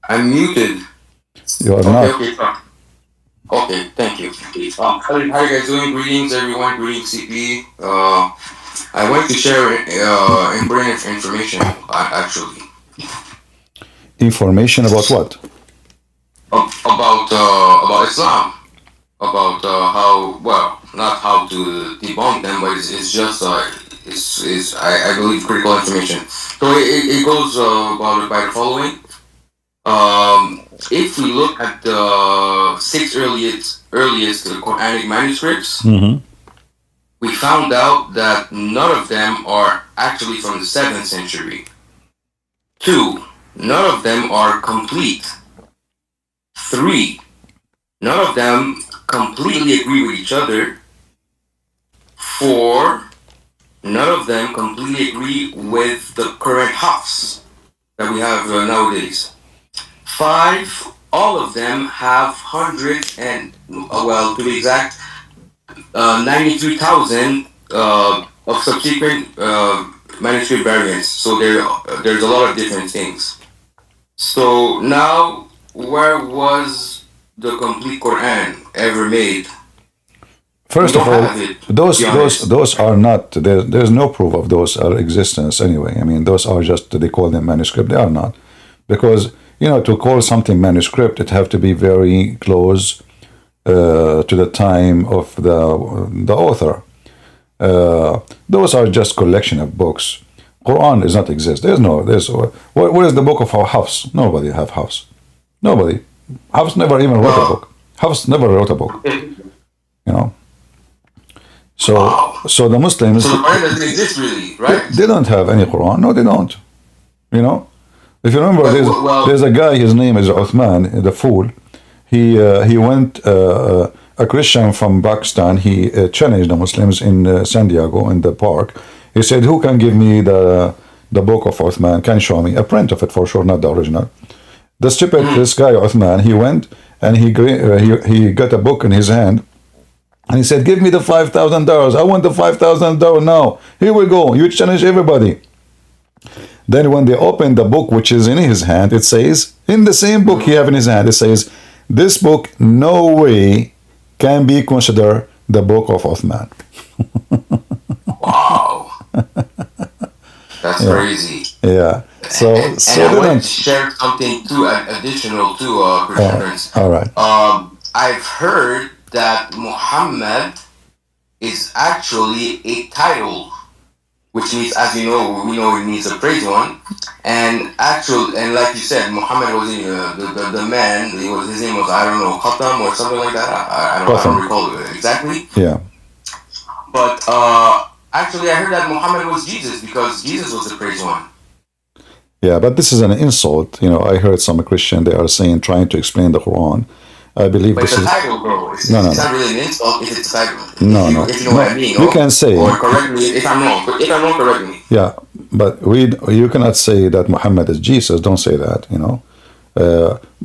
I'm muted. You are Okay, not. okay, fine. Okay, thank you. How you guys doing? Greetings, everyone. Greetings, CP. I want to share important information, actually. Information about what? About Islam. About how, well, not how to debunk them, but it's just, I believe, critical information. So it goes by the following. If we look at the six earliest Quranic manuscripts, we found out that none of them are actually from the 7th century. 2, none of them are complete. 3, none of them completely agree with each other. 4, none of them completely agree with the current Hafs that we have nowadays. 5, all of them have 100 and, well, to be exact, 93,000 of subsequent manuscript variants. So there's a lot of different things. So now, where was the complete Quran ever made? First of all, those are not. There's no proof of those existence anyway. I mean, those are just, they call them manuscript. They are not, because to call something manuscript, it have to be very close to the time of the author. Those are just collection of books. Quran does not exist. There's what is the book of Hafs? Nobody have Hafs. Nobody. Hafs never even wrote a book. Hafs never wrote a book. So the Muslims. So the Quran doesn't exist really, right? They don't have any Quran. No, they don't. If you remember, there's a guy. His name is Uthman, the fool. He went. A Christian from Pakistan, he challenged the Muslims in San Diego in the park. He said, "Who can give me the book of Uthman? Can show me a print of it for sure, not the original." The stupid this guy Uthman, he went and he got a book in his hand, and he said, "Give me the $5,000. I want the $5,000 now. Here we go. You challenge everybody." Then when they opened the book which is in his hand, it says, in the same book he have in his hand, it says, "This book no way can be considered the book of Uthman." Wow. That's crazy. Yeah. So I want to share something too additional to Christian friends. All right. I've heard that Muhammad is actually a title, which means, as we know it means a praised one. And like you said, Muhammad was the man. His name was, I don't know, Khatam or something like that. I don't recall it exactly. Yeah. But actually, I heard that Muhammad was Jesus because Jesus was the praised one. Yeah, but this is an insult. I heard some Christian, they are trying to explain the Quran. I believe but this it's is a title, bro. It's not really an insult if it's a title. If you know what I mean. You can say. Or correct me if I'm wrong. If I'm wrong, correct me. Yeah, but you cannot say that Muhammad is Jesus. Don't say that.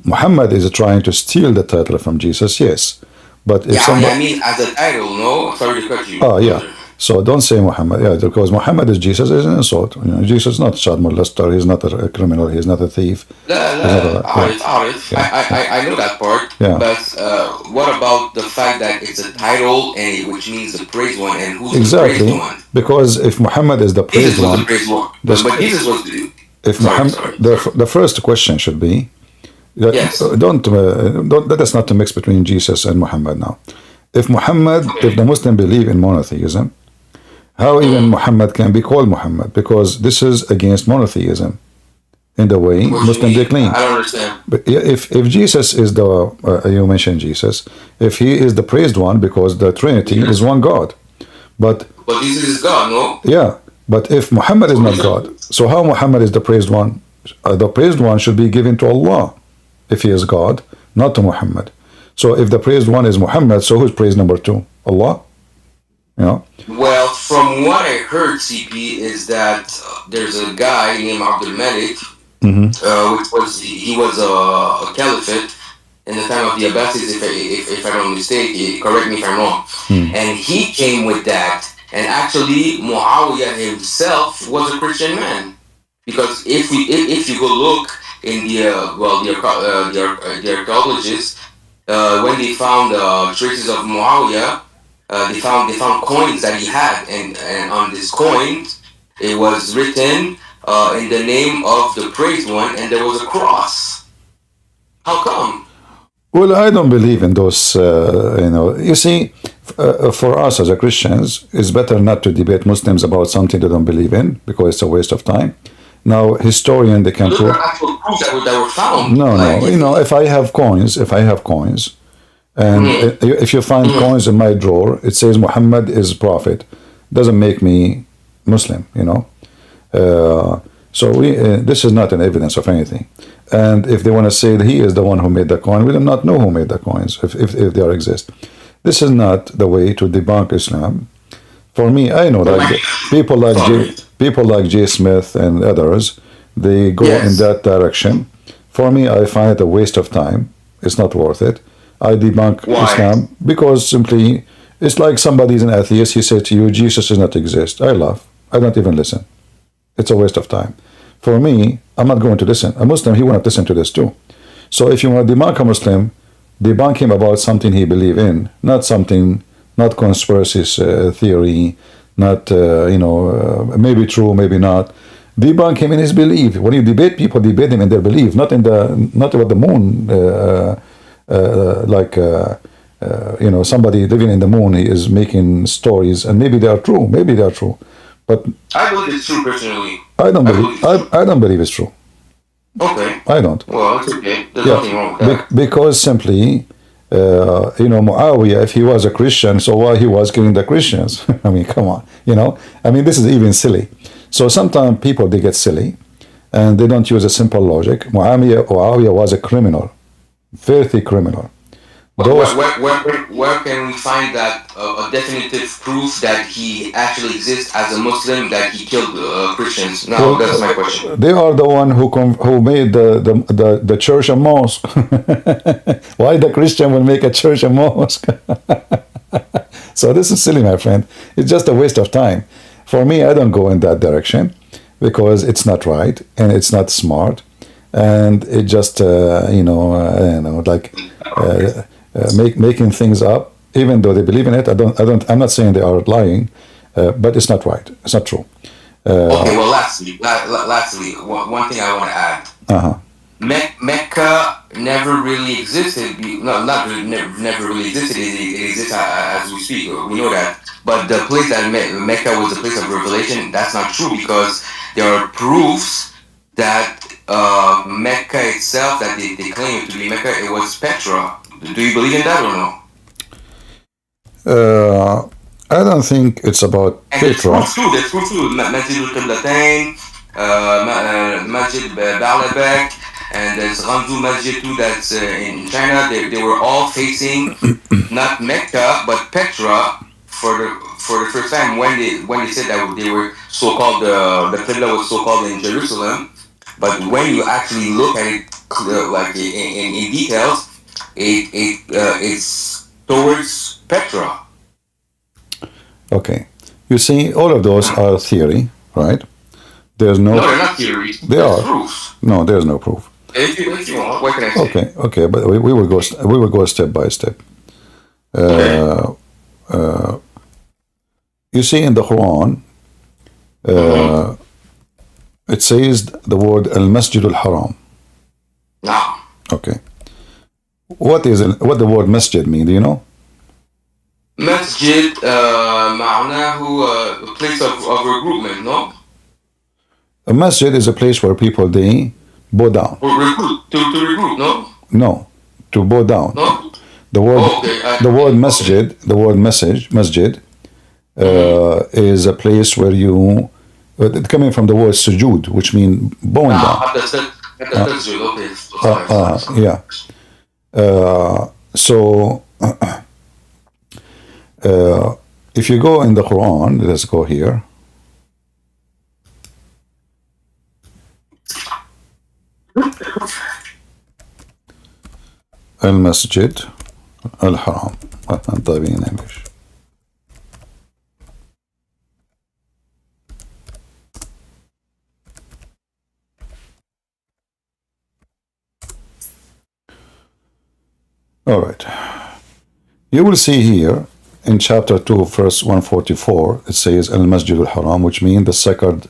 Muhammad is trying to steal the title from Jesus. Yes, but if I mean as a title. No, sorry to cut you. Oh yeah. So don't say Muhammad, because Muhammad is Jesus is an insult. Jesus is not a child molester. He's not a criminal. He's not a thief. I know that part. Yeah. But what about the fact that it's a title which means the praised one, and who's exactly. the praised one? Because if Muhammad is the praised one, but Jesus was the. If Muhammad, the first question should be, yes. Don't let us not to mix between Jesus and Muhammad now. If the Muslim believe in monotheism, how even Muhammad can be called Muhammad? Because this is against monotheism in the way Muslim they claim. I don't understand. But if Jesus is you mentioned Jesus, if he is the praised one, because the Trinity is one God. But Jesus is God, no? Yeah, but if Muhammad is not God, so how Muhammad is the praised one? The praised one should be given to Allah if he is God, not to Muhammad. So if the praised one is Muhammad, so who's praised number 2? Allah? Well, from what I heard, CP, is that there's a guy named Abdul-Malik, he was a caliphate in the time of the Abbasids, if I don't mistake, correct me if I'm wrong. And he came with that, and actually Muawiyah himself was a Christian man, because if you go look in the archaeologists, when they found traces of Muawiyah, they found coins that he had, and on these coins it was written in the name of the praised one, and there was a cross. How come? Well, I don't believe in those. You see, for us as a Christians, it's better not to debate Muslims about something they don't believe in because it's a waste of time. Now, historian, they can Those prove. are actual proofs that were found. No, Like, no. If I have coins, and if you find coins in my drawer, it says Muhammad is prophet. Doesn't make me Muslim. This is not an evidence of anything. And if they want to say that he is the one who made the coin, we do not know who made the coins, if they exist. This is not the way to debunk Islam. For me, I know that people like J. Smith and others, they go in that direction. For me, I find it a waste of time. It's not worth it. I debunk Islam because simply it's like somebody's an atheist. He said to you, Jesus does not exist. I laugh. I don't even listen. It's a waste of time. For me, I'm not going to listen. A Muslim, he will not listen to this too. So if you want to debunk a Muslim, debunk him about something he believes in, not conspiracy theory, not maybe true, maybe not. Debunk him in his belief. When you debate people, debate them in their belief, not about the moon. Somebody living in the moon, he is making stories, and maybe they are true. But I believe it's true personally. I don't believe it's true. Okay. I don't. Well, it's okay. There's nothing wrong with that. Because simply, Muawiyah, if he was a Christian, so why he was killing the Christians? I mean, come on. This is even silly. So sometimes people, they get silly, and they don't use a simple logic. Muawiyah was a criminal, filthy criminal. Where can we find that a definitive proof that he actually exists as a Muslim, that he killed Christians? No, that's my question. They are the one who made the church and mosque. Why the Christian will make a church and mosque? So this is silly, my friend. It's just a waste of time. For me, I don't go in that direction because it's not right and it's not smart, and it just making things up, even though they believe in it. I'm not saying they are lying, but it's not right. It's not true. Okay. Well, lastly, one thing I want to add. Mecca never really existed. Not really, never really existed. It exists as we speak. We know that. But the place that Mecca was the place of revelation, that's not true, because there are proofs that Mecca itself, that they claim to be Mecca, it was Petra. Do you believe in that or no? I don't think it's about Petra. There's proof too. Masjid al-Qiblatain, Masjid Baalbek, and there's Ranzu Masjid too, that's in China. They were all facing not Mecca but Petra for the first time, when they said that they were so-called, the Qibla was so-called in Jerusalem. But when you actually look at it like in details, it's towards Petra. Okay, you see, all of those are theory, right? There's no. No, they're not theories. They are proof. No, there's no proof. If you want, what can I say? Okay, but we will go step by step. You see, in the Quran, it says the word Al-Masjid Al-Haram. No. Okay. What the word masjid mean? Do you know? Masjid, a place of regroupment, no? A masjid is a place where people, they bow down. To regroup, no? No, to bow down. No? The word masjid is a place where you, coming from the word sujud, which means bowing down. Yeah. So if you go in the Quran, let's go here. Al-Masjid Al-Haram. طيب in English. All right. You will see here in chapter 2, verse 144, it says Al-Masjid al-Haram, which means the sacred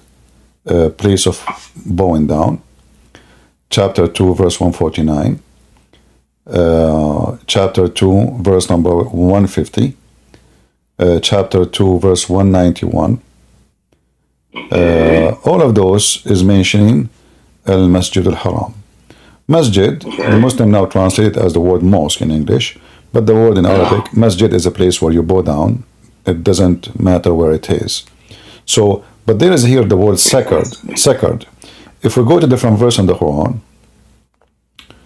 place of bowing down. Chapter 2, verse 149. Chapter 2, verse number 150. Chapter 2, verse 191. All of those is mentioning Al-Masjid al-Haram. Masjid, the Muslim now translate it as the word mosque in English, but the word in Arabic, masjid, is a place where you bow down. It doesn't matter where it is. So, but there is here the word sacred. Sacred. If we go to different verse in the Quran,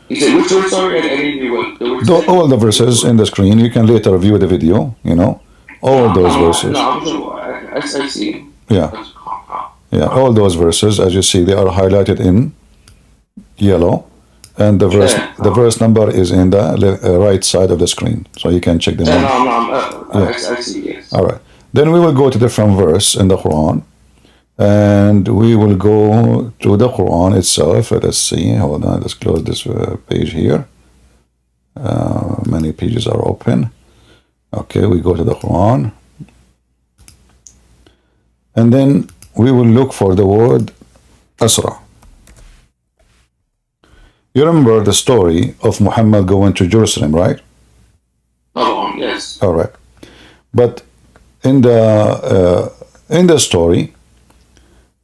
You said which verse? Sorry, I didn't hear what. all the verses in the screen, you can later view the video, you know, all those verses. No, I see. Yeah. Yeah, all those verses, as you see, they are highlighted in yellow, and the verse number is in the right side of the screen, so you can check them out. I see. Yes. All right. Then we will go to different verse in the Quran, and we will go to the Quran itself. Let's see. Hold on. Let's close this page here. Many pages are open. Okay, we go to the Quran, and then we will look for the word Asra. You remember the story of Muhammad going to Jerusalem, right? Oh, yes. All right. But in the story,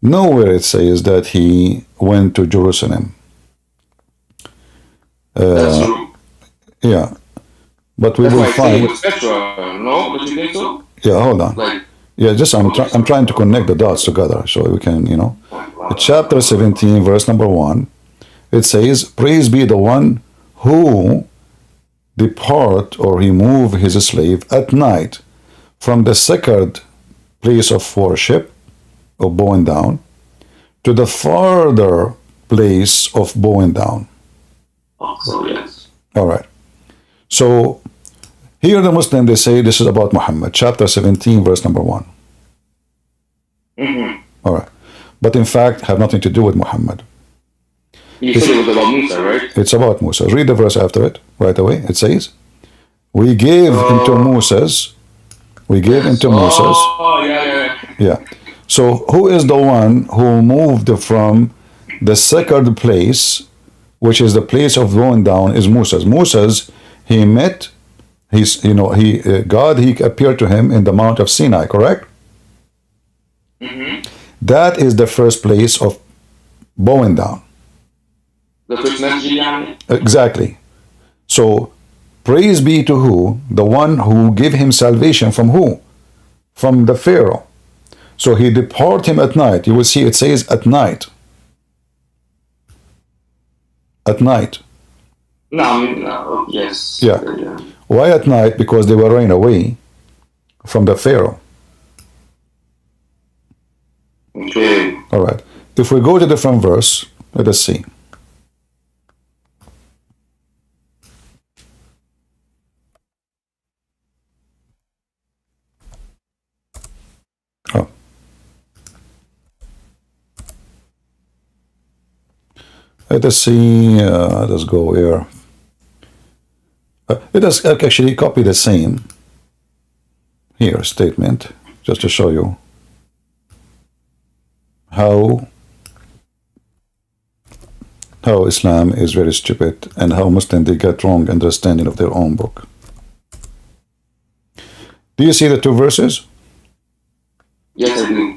nowhere it says that he went to Jerusalem. That's true. Yeah. But we That's will why find. it's Petra, no? Don't you think so? Yeah, hold on. Like, Yeah, just I'm trying to connect the dots together so we can, you know. Chapter 17, verse number 1, it says, "Praise be the one who depart or remove his slave at night from the sacred place of worship, of bowing down, to the farther place of bowing down." so yes. All right. So here the Muslim, they say this is about Muhammad, chapter 17, verse number 1. All right. But in fact, have nothing to do with Muhammad. You said it was about Musa, right? It's about Musa. Read the verse after it right away. It says, "We gave into Moses." We gave into Moses. Oh, yeah. Yeah. So who is the one who moved from the sacred place, which is the place of bowing down, is Moses. Moses, he met, God, he appeared to him in the Mount of Sinai, correct? That is the first place of bowing down. The first masjid, Exactly. So, praise be to who? The one who gave him salvation from who? From the Pharaoh. So he departed him at night. You will see it says at night. At night. No, yes. Yeah. Why at night? Because they were running away from the Pharaoh. Okay. All right. If we go to different verse, let us see. Oh. Let us see. Let us go here. Let us actually copy the same here statement just to show you how Islam is very stupid and how Muslims they get wrong understanding of their own book. Do you see the two verses? Yes, I do.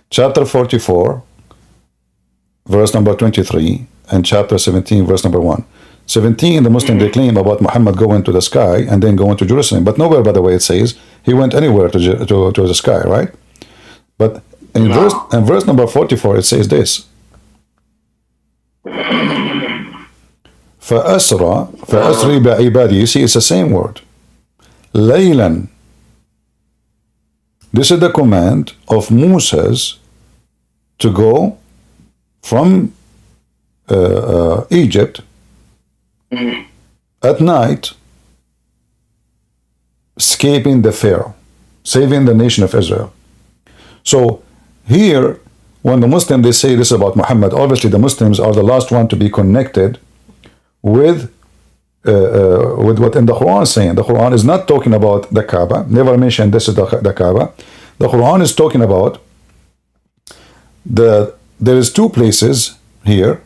Chapter 44, verse number 23, and chapter 17, verse number 1. 17, the Muslim they claim about Muhammad going to the sky and then going to Jerusalem, but nowhere, by the way, it says he went anywhere to the sky, right? But in verse number 44, it says this. فَأَسْرِ بِعِبَادِي. You see, it's the same word. لَيْلًا. This is the command of Moses to go from Egypt at night, escaping the Pharaoh, saving the nation of Israel. So here, when the Muslims they say this about Muhammad, obviously the Muslims are the last one to be connected with with what in the Quran is saying. The Quran is not talking about the Kaaba. Never mentioned this is the Kaaba. The Quran is talking about there is two places here.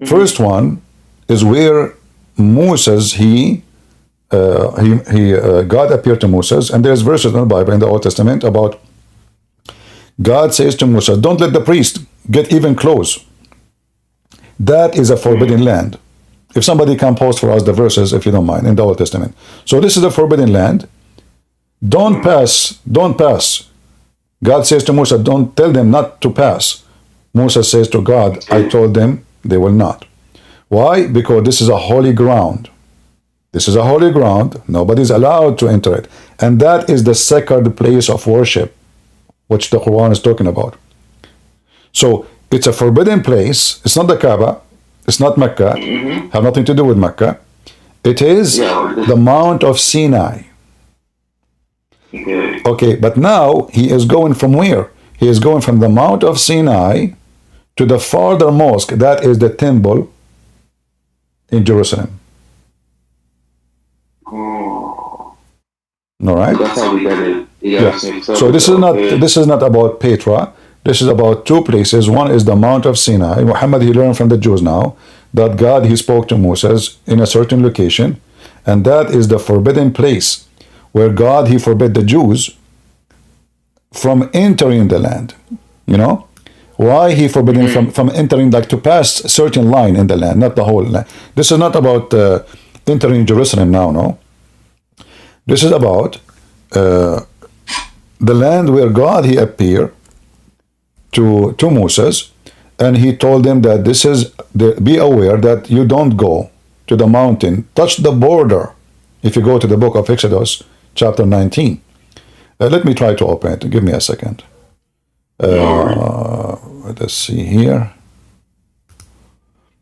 First one is where Moses God appeared to Moses, and there's verses in the Bible in the Old Testament about God says to Moses, don't let the priest get even close. That is a forbidden land. If somebody can post for us the verses, if you don't mind, in the Old Testament. So this is a forbidden land. Don't pass. God says to Moses, don't tell them not to pass. Moses says to God, I told them they will not. Why? Because this is a holy ground. This is a holy ground. Nobody's allowed to enter it. And that is the sacred place of worship, which the Quran is talking about. So it's a forbidden place. It's not the Kaaba. It's not Mecca. Have nothing to do with Mecca. It is the Mount of Sinai. Okay, but now he is going from where? He is going from the Mount of Sinai to the farther mosque. That is the temple in Jerusalem. All right. That's how we get it. Yeah. So this is not about Petra. This is about two places. One is the Mount of Sinai. Muhammad, he learned from the Jews now that God, he spoke to Moses in a certain location, and that is the forbidden place where God, he forbid the Jews from entering the land. You know? Why he forbidden from entering, like to pass a certain line in the land, not the whole land. This is not about entering Jerusalem now, no. This is about the land where God, he appeared to Moses, and he told them that this is be aware that you don't go to the mountain, touch the border. If you go to the book of Exodus chapter 19, let me try to open it. Give me a second. Let's see here.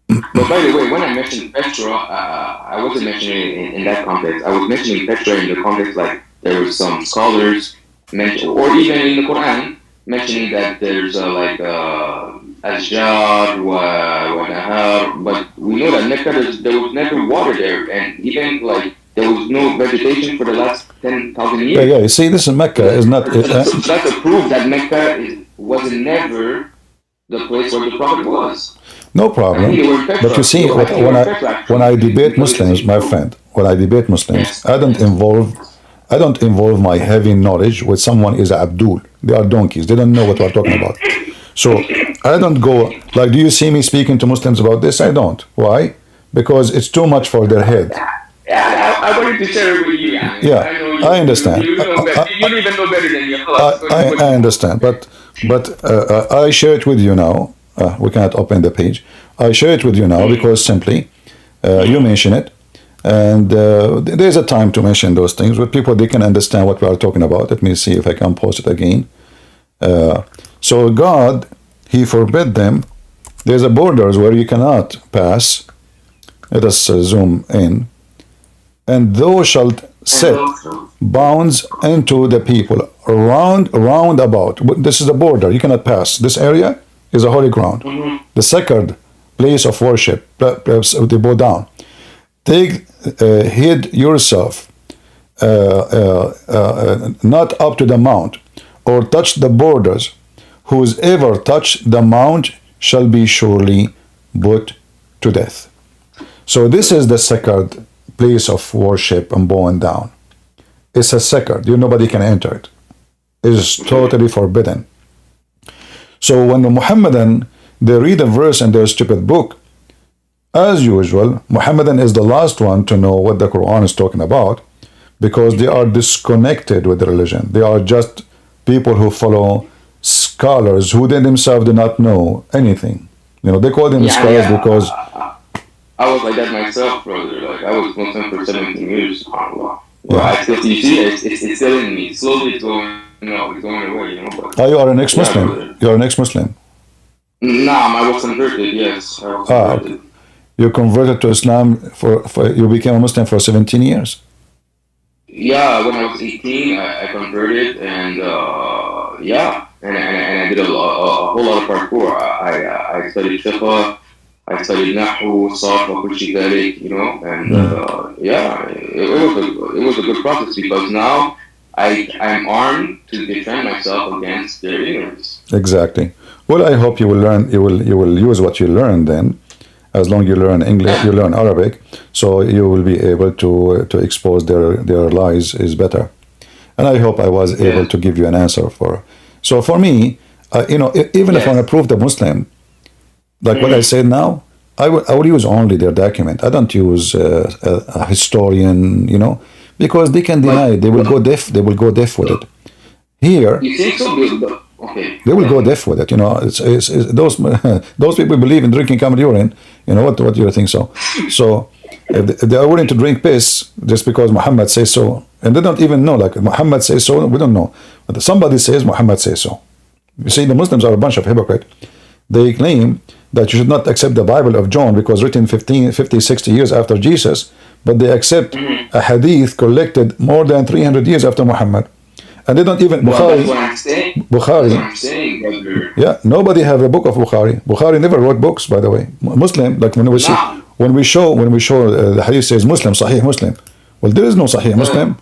But by the way, when I mentioned Petra, I wasn't mentioning it in that context. I was mentioning Petra in the context like there were some scholars mention, or even in the Quran mentioning that there's like Ashjar wa Nahar, but we know that Mecca there was never water there, and even like there was no vegetation for the last 10,000 years. Yeah. You see, this is Mecca. Is not. So that's a proof that Mecca was never the place where the Prophet was. No problem. But you see, when I debate Muslims, my friend, when I debate Muslims, I don't involve my heavy knowledge with someone is Abdul. They are donkeys. They don't know what we're talking about. So I don't go like, do you see me speaking to Muslims about this? I don't. Why? Because it's too much for their head. I wanted to share it with you. Yeah, I understand. You don't even know better than me. I understand, but I share it with you now. We cannot open the page. I share it with you now because simply you mention it, and there's a time to mention those things where people they can understand what we are talking about. Let me see if I can post it again. So God, he forbid them. There's a borders where you cannot pass. Let us zoom in. And thou shalt set bounds into the people round about. This is the border. You cannot pass. This area is a holy ground. The sacred place of worship. Perhaps they bow down. Take heed yourself not up to the mount, or touch the borders. Whoever touch the mount shall be surely put to death. So this is the sacred place of worship and bowing down. It's a sacred. Nobody can enter it. It is totally forbidden. So when the Muhammadan, they read a verse in their stupid book, as usual, Muhammadan is the last one to know what the Quran is talking about, because they are disconnected with the religion. They are just people who follow scholars who they themselves do not know anything. They call them scholars because I was like that myself, brother. Like I was Muslim for 17 years. I still, you see, it's still in me. Slowly, it's going. It's going away. But, you are an ex-Muslim. You are an ex-Muslim. Nah, I was converted. Yes, I was converted. You converted to Islam for you became a Muslim for 17 years. Yeah, when I was 18, I converted, and and I did a whole lot of parkour. I studied fiqh. I studied Nahu, Sarf, وكل شيء ذلك, you know, and yeah, it was a good process because now I'm armed to defend myself against their ignorance. Exactly. Well, I hope you will learn. You will use what you learn then. As long as you learn English, you learn Arabic, so you will be able to expose their lies is better. And I hope I was able to give you an answer for. So for me, you know, even if I want to prove the Muslim, like what I said now, I will use only their document. I don't use a historian, you know, because they can deny it. They will go deaf. They will go deaf with it. Here, you think so? Okay. They will go deaf with it. You know, it's those people believe in drinking camel urine. You know what do you think so? So if they are willing to drink piss just because Muhammad says so, and they don't even know, like Muhammad says so, we don't know. But somebody says Muhammad says so. You see, the Muslims are a bunch of hypocrites. They claim that you should not accept the Bible of John because written 50, 60 years after Jesus, but they accept a hadith collected more than 300 years after Muhammad. And they don't even Bukhari. That's what I'm saying. Bukhari. That's what I'm saying, brother. Yeah, nobody have a book of Bukhari. Bukhari never wrote books, by the way. Muslim, like when we see, when we show the hadith says Muslim, Sahih Muslim. Well, there is no Sahih Muslim.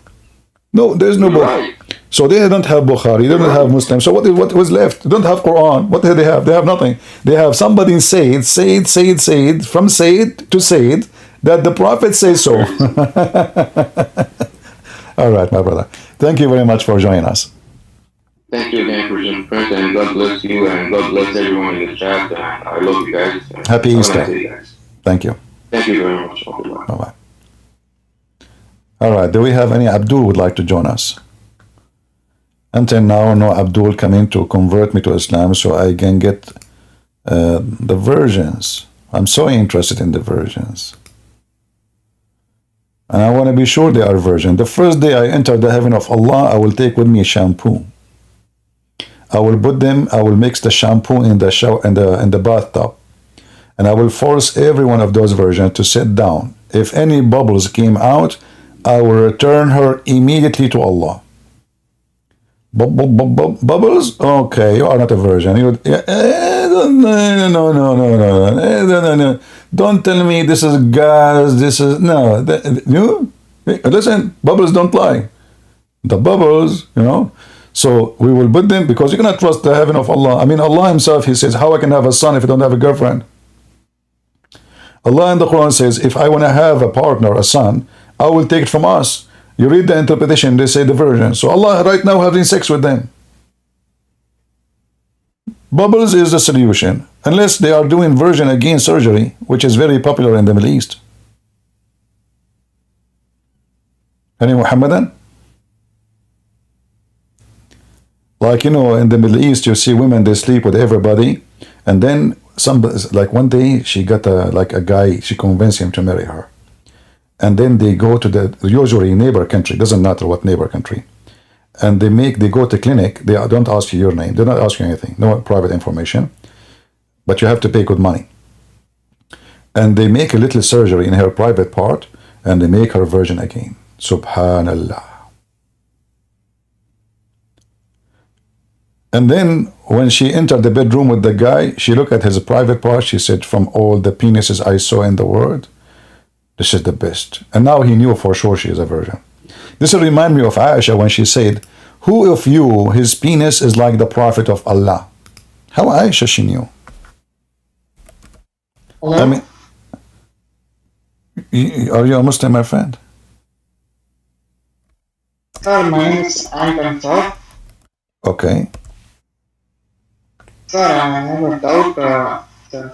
No, there is no book. Right. So they don't have Bukhari. They don't have Muslim. So what was left? They don't have Quran. What do they have? They have nothing. They have somebody in Sayyid, from Sayyid to Sayyid, that the Prophet says so. All right, my brother. Thank you very much for joining us. Thank you again for your friend, and God bless you, and God bless everyone in the chat. And I love you guys. Happy Easter. Nice day, guys. Thank you. Thank you very much. Okay, bye. Bye-bye. All right, do we have any Abdul would like to join us? Until now, no Abdul coming to convert me to Islam so I can get the versions. I'm so interested in the versions. And I want to be sure they are virgin. The first day I enter the heaven of Allah, I will take with me shampoo. I will mix the shampoo in the shower, in the bathtub. And I will force every one of those virgins to sit down. If any bubbles came out, I will return her immediately to Allah. Bubbles? Okay, you are not a virgin. No. Don't tell me this is gas, this is, no. Listen, bubbles don't lie. The bubbles, you know. So we will put them, because you cannot trust the heaven of Allah. I mean, Allah himself, he says, how I can have a son if I don't have a girlfriend? Allah in the Quran says, if I want to have a partner, a son, I will take it from us. You read the interpretation, they say the virgin. So Allah right now having sex with them. Bubbles is the solution. Unless they are doing virgin again surgery, which is very popular in the Middle East. Any Muhammadan? Like, you know, in the Middle East, you see women, they sleep with everybody. And then like one day she got a guy, she convinced him to marry her. And then they go to the usually neighbor country, doesn't matter what neighbor country, and they go to clinic. They don't ask you your name, they don't ask you anything, no private information, but you have to pay good money. And they make a little surgery in her private part, and they make her virgin again. Subhanallah. And then when she entered the bedroom with the guy, she looked at his private part. She said, from all the penises I saw in the world, this is the best. And now he knew for sure she is a virgin. This will remind me of Aisha when she said, who of you, his penis is like the Prophet of Allah? How Aisha she knew? Hello? I mean, are you a Muslim, my friend? Sir, my name is Anton, sir. Okay. Sir, I have a doubt, sir.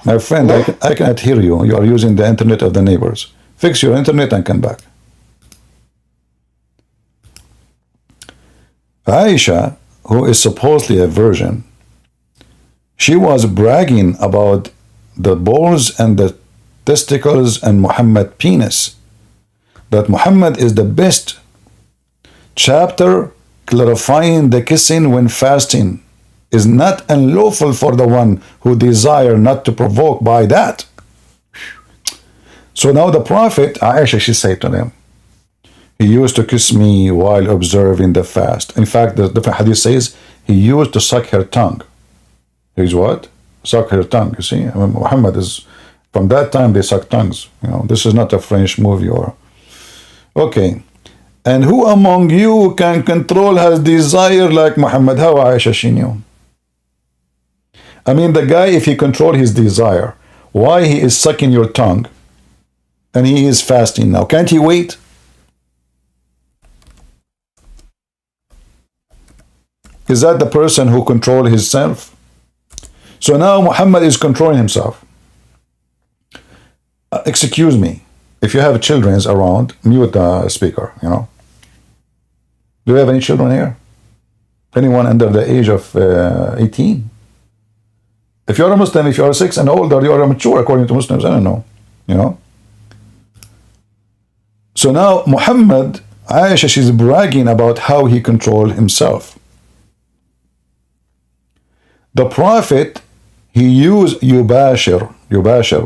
My friend, I cannot hear you. You are using the internet of the neighbors. Fix your internet and come back. Aisha, who is supposedly a virgin, she was bragging about the balls and the testicles and Muhammad penis. That Muhammad is the best chapter clarifying the kissing when fasting is not unlawful for the one who desire not to provoke by that. So now the Prophet, Aisha, she said to them, he used to kiss me while observing the fast. In fact, the different hadith says, he used to suck her tongue. He's what? Suck her tongue. You see, I mean, Muhammad is, from that time they suck tongues. You know, this is not a French movie or. Okay. And who among you can control his desire like Muhammad? How Aisha she knew? I mean, the guy, if he control his desire, why he is sucking your tongue? And he is fasting now. Can't he wait? Is that the person who control himself? So now Muhammad is controlling himself. Excuse me. If you have children around, mute the speaker, you know. Do you have any children here? Anyone under the age of 18? If you're a Muslim, if you're 6 and older, you are mature according to Muslims. I don't know, you know. So now Muhammad, Aisha, she's bragging about how he controlled himself. The Prophet, he used yubashir,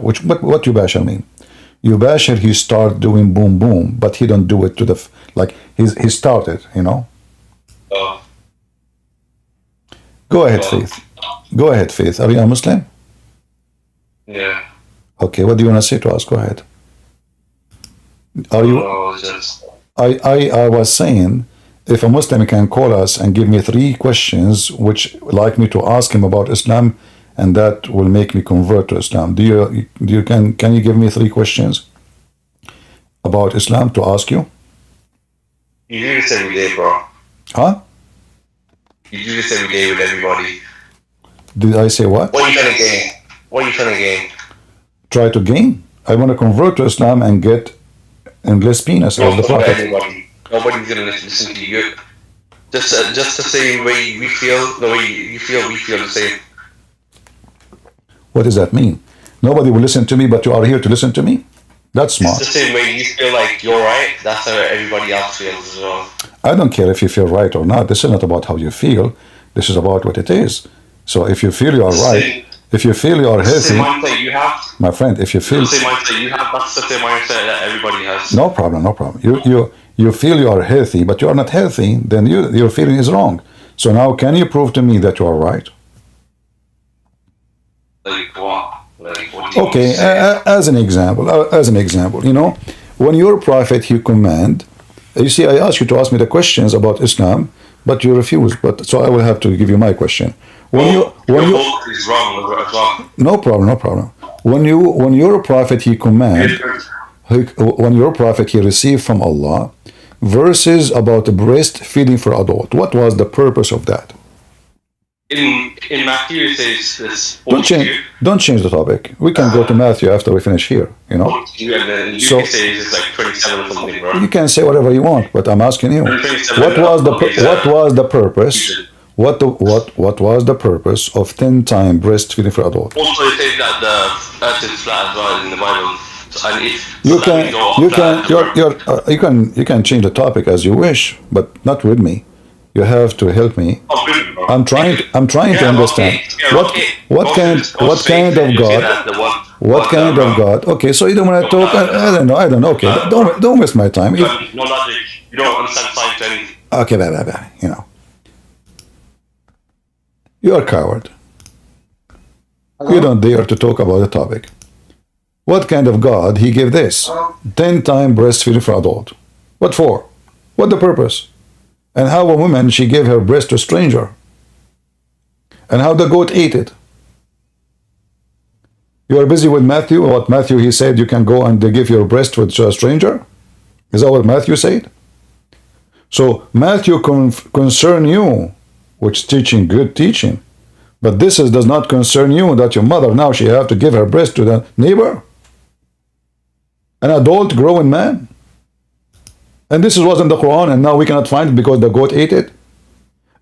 which what yubashir mean? Yubashir, he start doing boom boom, but he don't do it to the, like he started, you know. Go ahead, Faith. Go ahead, Faith. Are you a Muslim? Yeah. Okay, what do you want to say to us? Go ahead. Are you? I was saying, if a Muslim can call us and give me 3 questions which like me to ask him about Islam, and that will make me convert to Islam. Can you give me 3 questions about Islam to ask you? You do this every day, bro. Huh? You do this every day with everybody. Did I say what? What are you trying to gain? What are you trying to gain? Try to gain? I want to convert to Islam and get endless penis as the Prophet. Nobody's gonna listen to you. Just the same way we feel, the way you feel, we feel the same. What does that mean? Nobody will listen to me, but you are here to listen to me? That's smart. It's the same way you feel like you're right, that's how everybody else feels as well. I don't care if you feel right or not. This is not about how you feel. This is about what it is. So if you feel you are right, if you feel you are healthy, the same mindset you have, my friend, if you feel the same mindset you have, that's the same mindset that everybody has. no problem, no problem. You feel you are healthy, but you are not healthy, then your feeling is wrong. So now, can you prove to me that you are right? Like what? Like what do you Okay, want to say? as an example, you know, when your prophet he command, you see, I asked you to ask me the questions about Islam, but you refuse. But so I will have to give you my question. When you is wrong as well. no problem. When your prophet he command, when your prophet he received from Allah verses about breastfeeding for adult, what was the purpose of that? In Matthew it says this. Don't change the topic. We can go to Matthew after we finish here, you know. And then Luke So- says it's like 27 or something, bro. You can say whatever you want, but I'm asking you, what was the purpose? What was the purpose of 10 time breastfeeding for adult? Also, it says that the earth is flat as well in the Bible. So, and if You can change the topic as you wish, but not with me. You have to help me. I'm trying to understand what kind of God. Okay, so you don't want to talk. I don't know. Okay, don't waste my time. No logic. You don't understand science or anything. Okay, bye. You know, you are a coward. You don't dare to talk about the topic. What kind of God he gave this? 10 time breastfeeding for adult. What for? What the purpose? And how a woman, she gave her breast to a stranger. And how the goat ate it. You are busy with Matthew. What Matthew, he said, you can go and give your breast to a stranger? Is that what Matthew said? So Matthew concern you, which teaching good teaching. But this does not concern you that your mother, now she have to give her breast to the neighbor. An adult growing man. And this was in the Quran, and now we cannot find it because the goat ate it.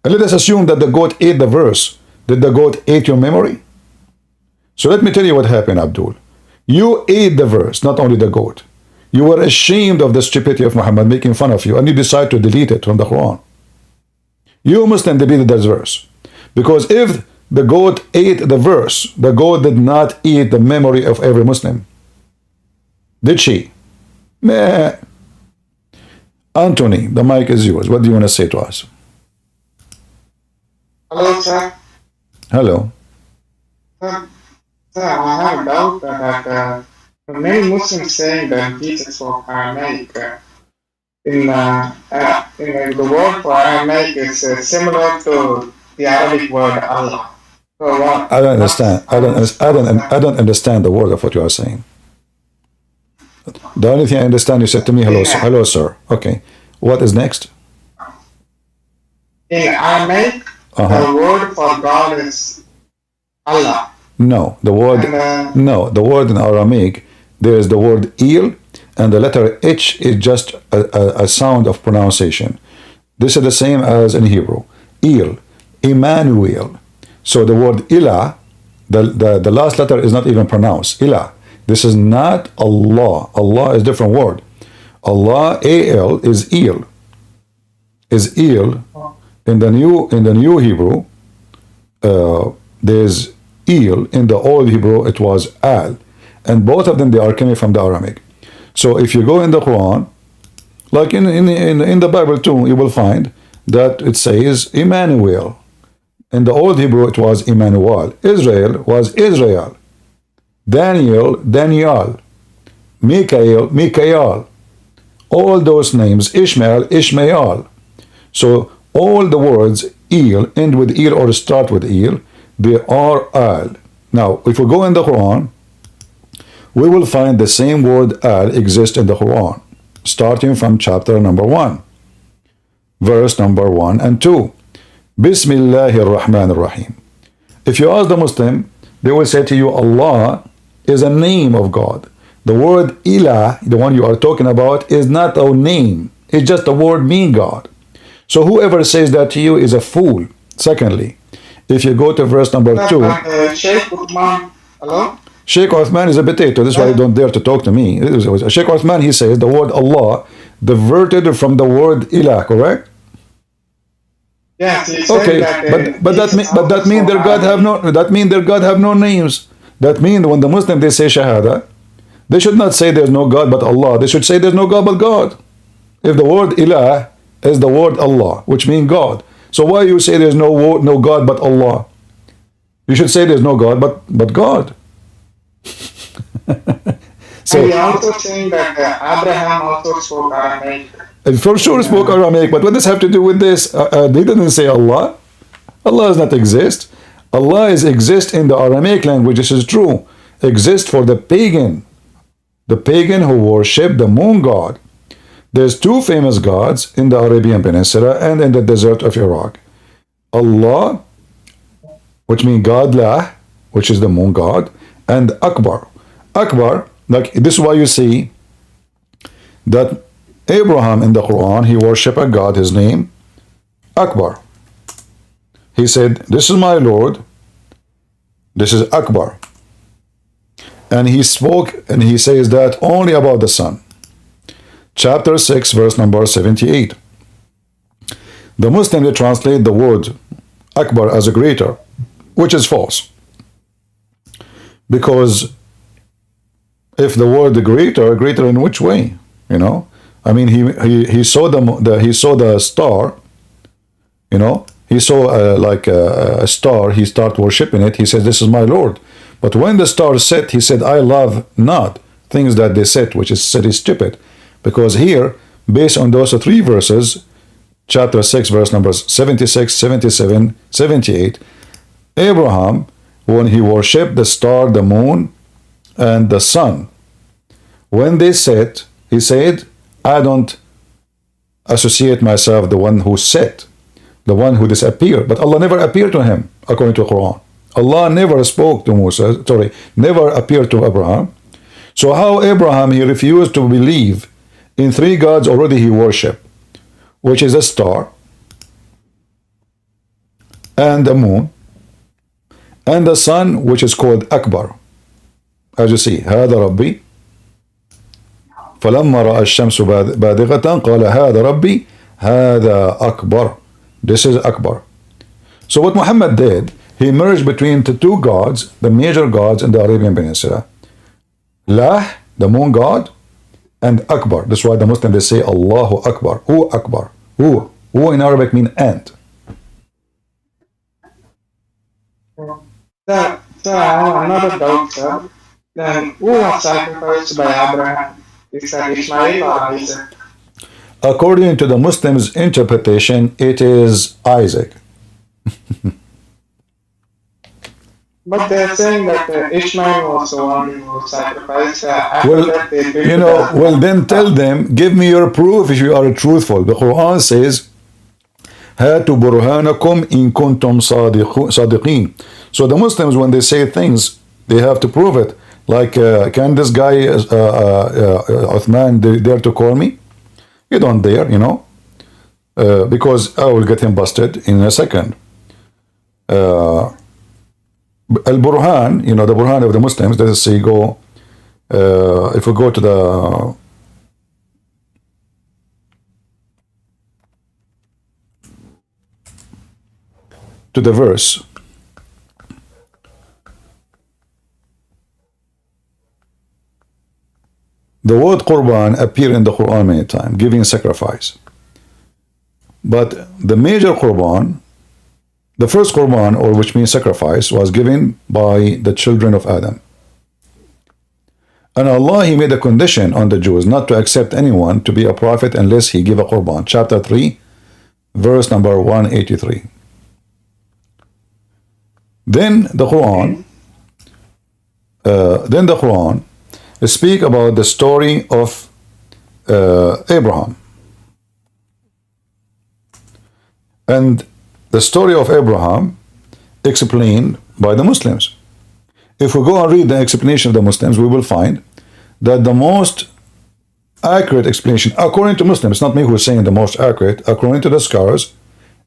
And let us assume that the goat ate the verse. Did the goat eat your memory? So let me tell you what happened, Abdul. You ate the verse, not only the goat. You were ashamed of the stupidity of Muhammad, making fun of you, and you decide to delete it from the Quran. You Muslim deleted that verse. Because if the goat ate the verse, the goat did not eat the memory of every Muslim. Did she? Meh. Anthony, the mic is yours. What do you want to say to us? Hello, sir. Hello. Sir, I have a doubt that many Muslims saying that Jesus was Aramaic. The word for Aramaic is similar to the Arabic word Allah. So I don't understand. I don't understand the word of what you are saying. The only thing I understand, you said to me, hello, sir. Hello, sir. Okay. What is next? In Aramaic, the word for God is Allah. No, the word in Aramaic, there is the word il, and the letter H is just a sound of pronunciation. This is the same as in Hebrew. Il, Emmanuel. So the word ilah, the last letter is not even pronounced. Ilah. This is not Allah. Allah is a different word. Allah, A-L, is il. Is il. In the new Hebrew, there's il. In the old Hebrew, it was al. And both of them, they are coming from the Aramaic. So if you go in the Quran, like in the Bible too, you will find that it says Emmanuel. In the old Hebrew, it was Emmanuel. Israel was Israel. Daniel, Daniel. Mikael, Mikael. All those names, Ishmael, Ishmael. So all the words il, end with il or start with il, they are al. Now, if we go in the Quran, we will find the same word al exists in the Quran, starting from chapter number 1, verse number 1 and 2. Bismillahir Rahmanir Rahim. If you ask the Muslim, they will say to you, Allah is a name of God. The word ilah, the one you are talking about, is not a name. It's just a word mean God. So whoever says that to you is a fool. Secondly, if you go to verse number 2, Sheikh Uthman, hello? Sheikh Uthman is a potato. That's why you don't dare to talk to me. Sheikh Uthman, he says the word Allah diverted from the word ilah, correct? Yes, okay, but that means their God have no names. That means when the Muslim they say Shahada, they should not say there's no God but Allah. They should say there's no God but God. If the word ilah is the word Allah, which means God, so why you say there's no God but Allah? You should say there's no God but God. So and also saying that Abraham also spoke Aramaic. For sure spoke Aramaic, but what does have to do with this? They didn't say Allah. Allah does not exist. Allah exists in the Aramaic language. This is true. Exist for the pagan. The pagan who worship the moon god. There's two famous gods in the Arabian Peninsula and in the desert of Iraq. Allah, which means Godlah, which is the moon god, and Akbar. Akbar, like this is why you see that Abraham in the Quran, he worshiped a god, his name, Akbar. He said, this is my Lord, this is Akbar. And he spoke and he says that only about the sun. Chapter 6, verse number 78. The Muslims they translate the word Akbar as a greater, which is false. Because if the word greater in which way? You know? I mean, he saw the star, you know, he saw like a star, he started worshiping it, he says, this is my Lord. But when the star set, he said, I love not things that they set, which is said is stupid. Because here, based on those three verses, chapter 6, verse numbers 76, 77, 78, Abraham, when he worshipped the star, the moon, and the sun, when they set, he said, I don't associate myself the one who set, the one who disappeared. But Allah never appeared to him, according to the Quran. Allah never spoke to Musa, never appeared to Abraham. So how Abraham, he refused to believe in three gods already he worshipped, which is a star, and the moon, and the sun, which is called Akbar. As you see, هذا ربي فلما رأى الشمس بادغة قال هذا ربي هذا أكبر. This is Akbar. So what Muhammad did, he merged between the two gods, the major gods in the Arabian Peninsula. Lah, the moon god, and Akbar. That's why the Muslims they say Allahu Akbar. Who Akbar? Who in Arabic mean ant. Sir, I have another doubt, sir. Then who was sacrificed by Abraham? Is that Ishmael or Isaac? According to the Muslims' interpretation, it is Isaac. But they're saying that Ishmael was the one who sacrificed. After Well, that, they built you know, the well then tell them, give me your proof if you are truthful. The Quran says, هاتوا برهانكم إن كنتم صادقين. So the Muslims, when they say things, they have to prove it. Like, can this guy, Uthman, dare to call me? You don't dare, you know, because I will get him busted in a second. Al-Burhan, you know, the Burhan of the Muslims, let us say go, if we go to the verse, the word Qurban appear in the Quran many times, giving sacrifice. But the major Qurban, the first Qurban, or which means sacrifice, was given by the children of Adam. And Allah, He made a condition on the Jews not to accept anyone to be a prophet unless he give a Qurban. Chapter 3, verse number 183. Then the Quran speak about the story of Abraham. And the story of Abraham explained by the Muslims. If we go and read the explanation of the Muslims, we will find that the most accurate explanation, according to Muslims, it's not me who is saying the most accurate, according to the scholars,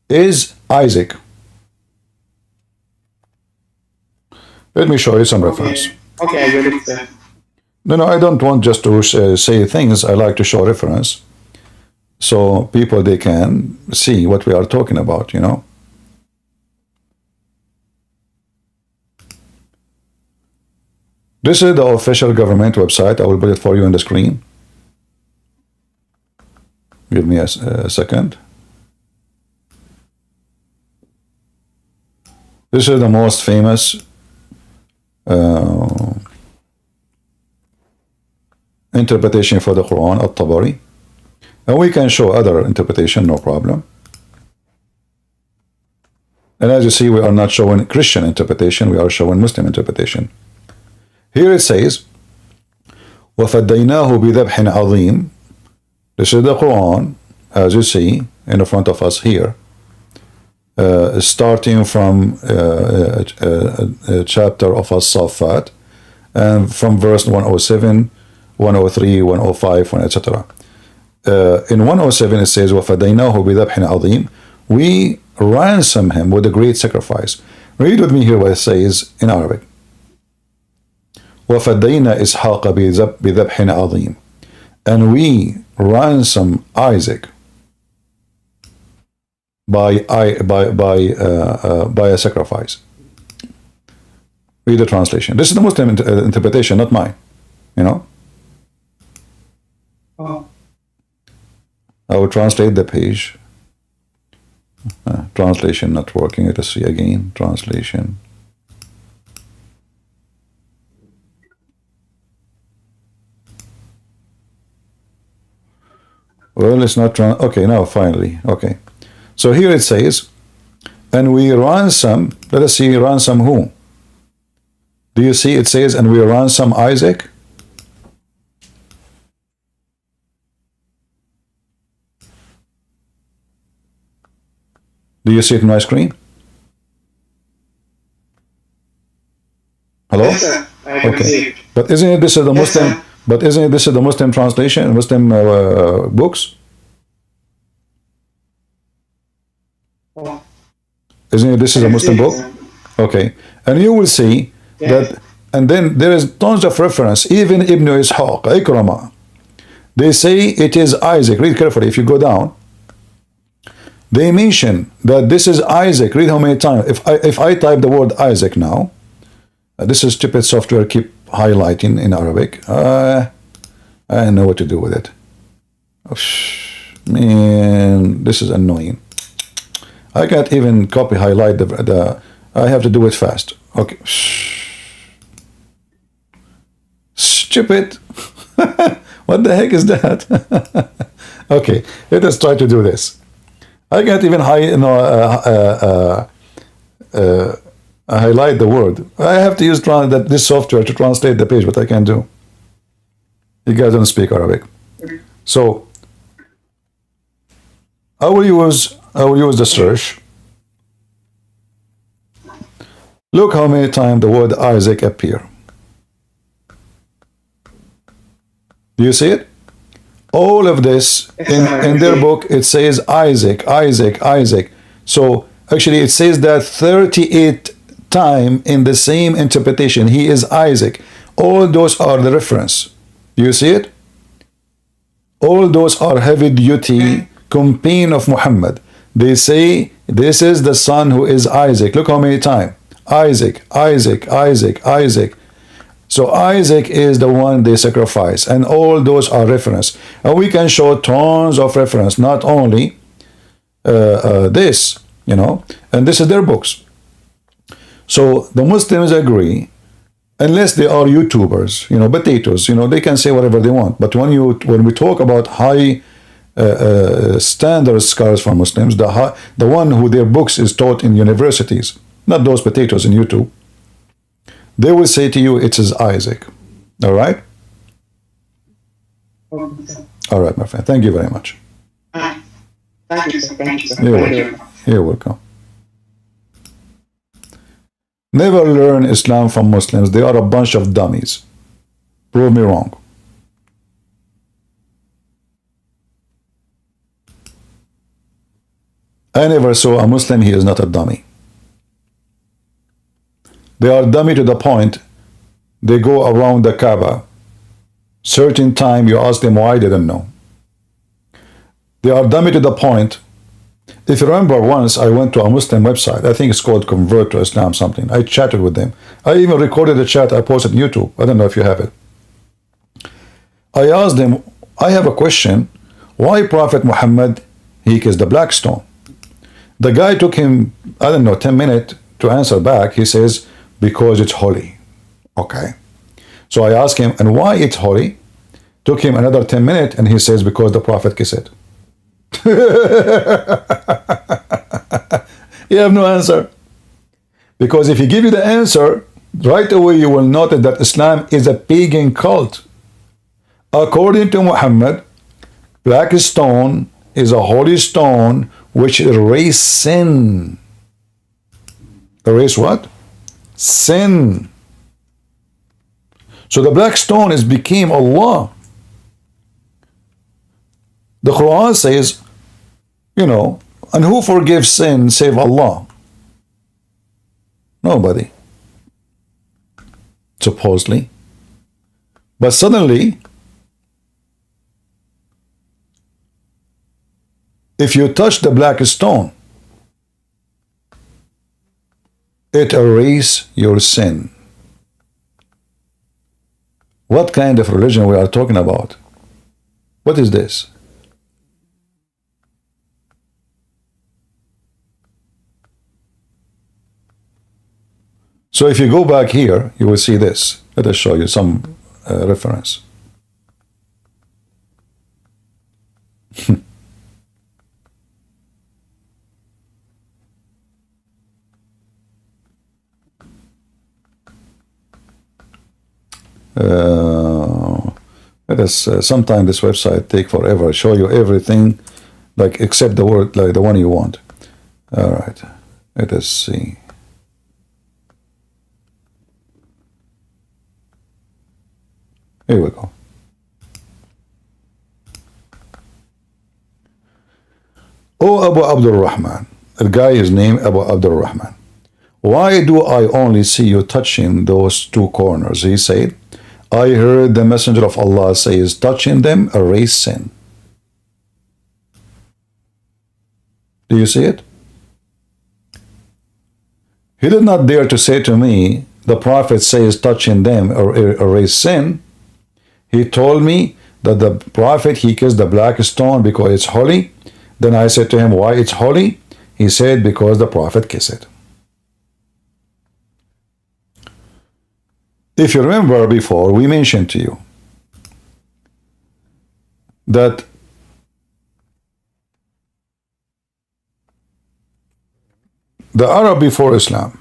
is Isaac. Let me show you some reference. Okay, I get it, sir. No, I don't want just to say things. I like to show reference so people, they can see what we are talking about, you know. This is the official government website. I will put it for you on the screen. Give me a second. This is the most famous interpretation for the Quran, At-Tabari. And we can show other interpretation, no problem. And as you see, we are not showing Christian interpretation, we are showing Muslim interpretation. Here it says, وَفَدَّيْنَاهُ بِذَبْحٍ عَظِيمٍ. This is the Quran, as you see, in the front of us here. Starting from chapter of As-Saffat, and from verse 107, 103, 105, etc. In 107 it says, وَفَدَيْنَاهُ بِذَبْحٍ عَظِيمٍ. We ransom him with a great sacrifice. Read with me here what it says in Arabic. وَفَدَيْنَا إِسْحَاقَ بِذَبْحٍ عَظِيمٍ. And we ransom Isaac by a sacrifice. Read the translation. This is the Muslim interpretation, not mine. You know. Oh. I will translate the page. Translation not working. Let us see again. Translation. Well, it's not. Okay, now finally. Okay. So here it says, and we ransom. Let us see, ransom who? Do you see it says, and we ransom Isaac? Do you see it on my screen? Hello? Yes, sir. I can see it. But isn't it this is the Yes, Muslim? sir. But isn't it this is the Muslim translation, Muslim books? Oh. Isn't it this is a I Muslim see it, book? sir. Okay, and you will see that, and then there is tons of reference. Even Ibn Ishaq, Ikrama, they say it is Isaac. Read carefully. If you go down, they mention that this is Isaac. Read how many times. If I type the word Isaac now, this is stupid software. Keep highlighting in Arabic. I know what to do with it. Man, this is annoying. I can't even highlight the I have to do it fast. Okay. Stupid. What the heck is that? Okay, let us try to do this. I can't even highlight the word. I have to use this software to translate the page, but I can't do. You guys don't speak Arabic. So I will use the search. Look how many times the word Isaac appear. Do you see it? All of this in their book, it says Isaac, Isaac, Isaac. So actually it says that 38 times in the same interpretation. He is Isaac. All those are the reference. Do you see it? All those are heavy duty companion of Muhammad. They say this is the son who is Isaac. Look how many times. Isaac, Isaac, Isaac, Isaac. So Isaac is the one they sacrifice, and all those are reference. And we can show tons of reference, not only this, you know, and this is their books. So the Muslims agree, unless they are YouTubers, you know, potatoes, you know, they can say whatever they want. But when we talk about high standard scholars for Muslims, the one who their books is taught in universities, not those potatoes in YouTube, they will say to you, it is Isaac. All right? All right, my friend. Thank you very much. Thank you, sir. Thank you, sir. You're welcome. You're welcome. Never learn Islam from Muslims. They are a bunch of dummies. Prove me wrong. I never saw a Muslim, he is not a dummy. They are dummy to the point they go around the Kaaba. Certain time you ask them why, they don't know. They are dummy to the point. If you remember, once I went to a Muslim website, I think it's called Convert to Islam something. I chatted with them. I even recorded the chat I posted on YouTube. I don't know if you have it. I asked them, I have a question. Why Prophet Muhammad, he kissed the black stone? The guy took him, I don't know, 10 minutes to answer back. He says, because it's holy. Okay. So I asked him, and why it's holy? Took him another 10 minutes, and he says, because the Prophet kissed it. You have no answer. Because if he give you the answer, right away you will notice that Islam is a pagan cult. According to Muhammad, black stone is a holy stone which erase sin. Erase what? Sin. So the black stone became Allah. The Quran says, you know, and who forgives sin save Allah? Nobody. Supposedly. But suddenly, if you touch the black stone, it erases your sin. What kind of religion we are talking about? What is this? So if you go back here, you will see this. Let us show you some reference. Let us sometime this website take forever, show you everything, like except the word, like the one you want. All right, let us see. Here we go. Oh, Abu Abdul Rahman, the guy is named Abu Abdul Rahman. Why do I only see you touching those two corners? He said, I heard the Messenger of Allah says, touching them erase sin. Do you see it? He did not dare to say to me, the Prophet says touching them erase sin. He told me that the Prophet, he kissed the black stone because it's holy. Then I said to him, why it's holy? He said, because the Prophet kissed it. If you remember before, we mentioned to you that the Arab before Islam,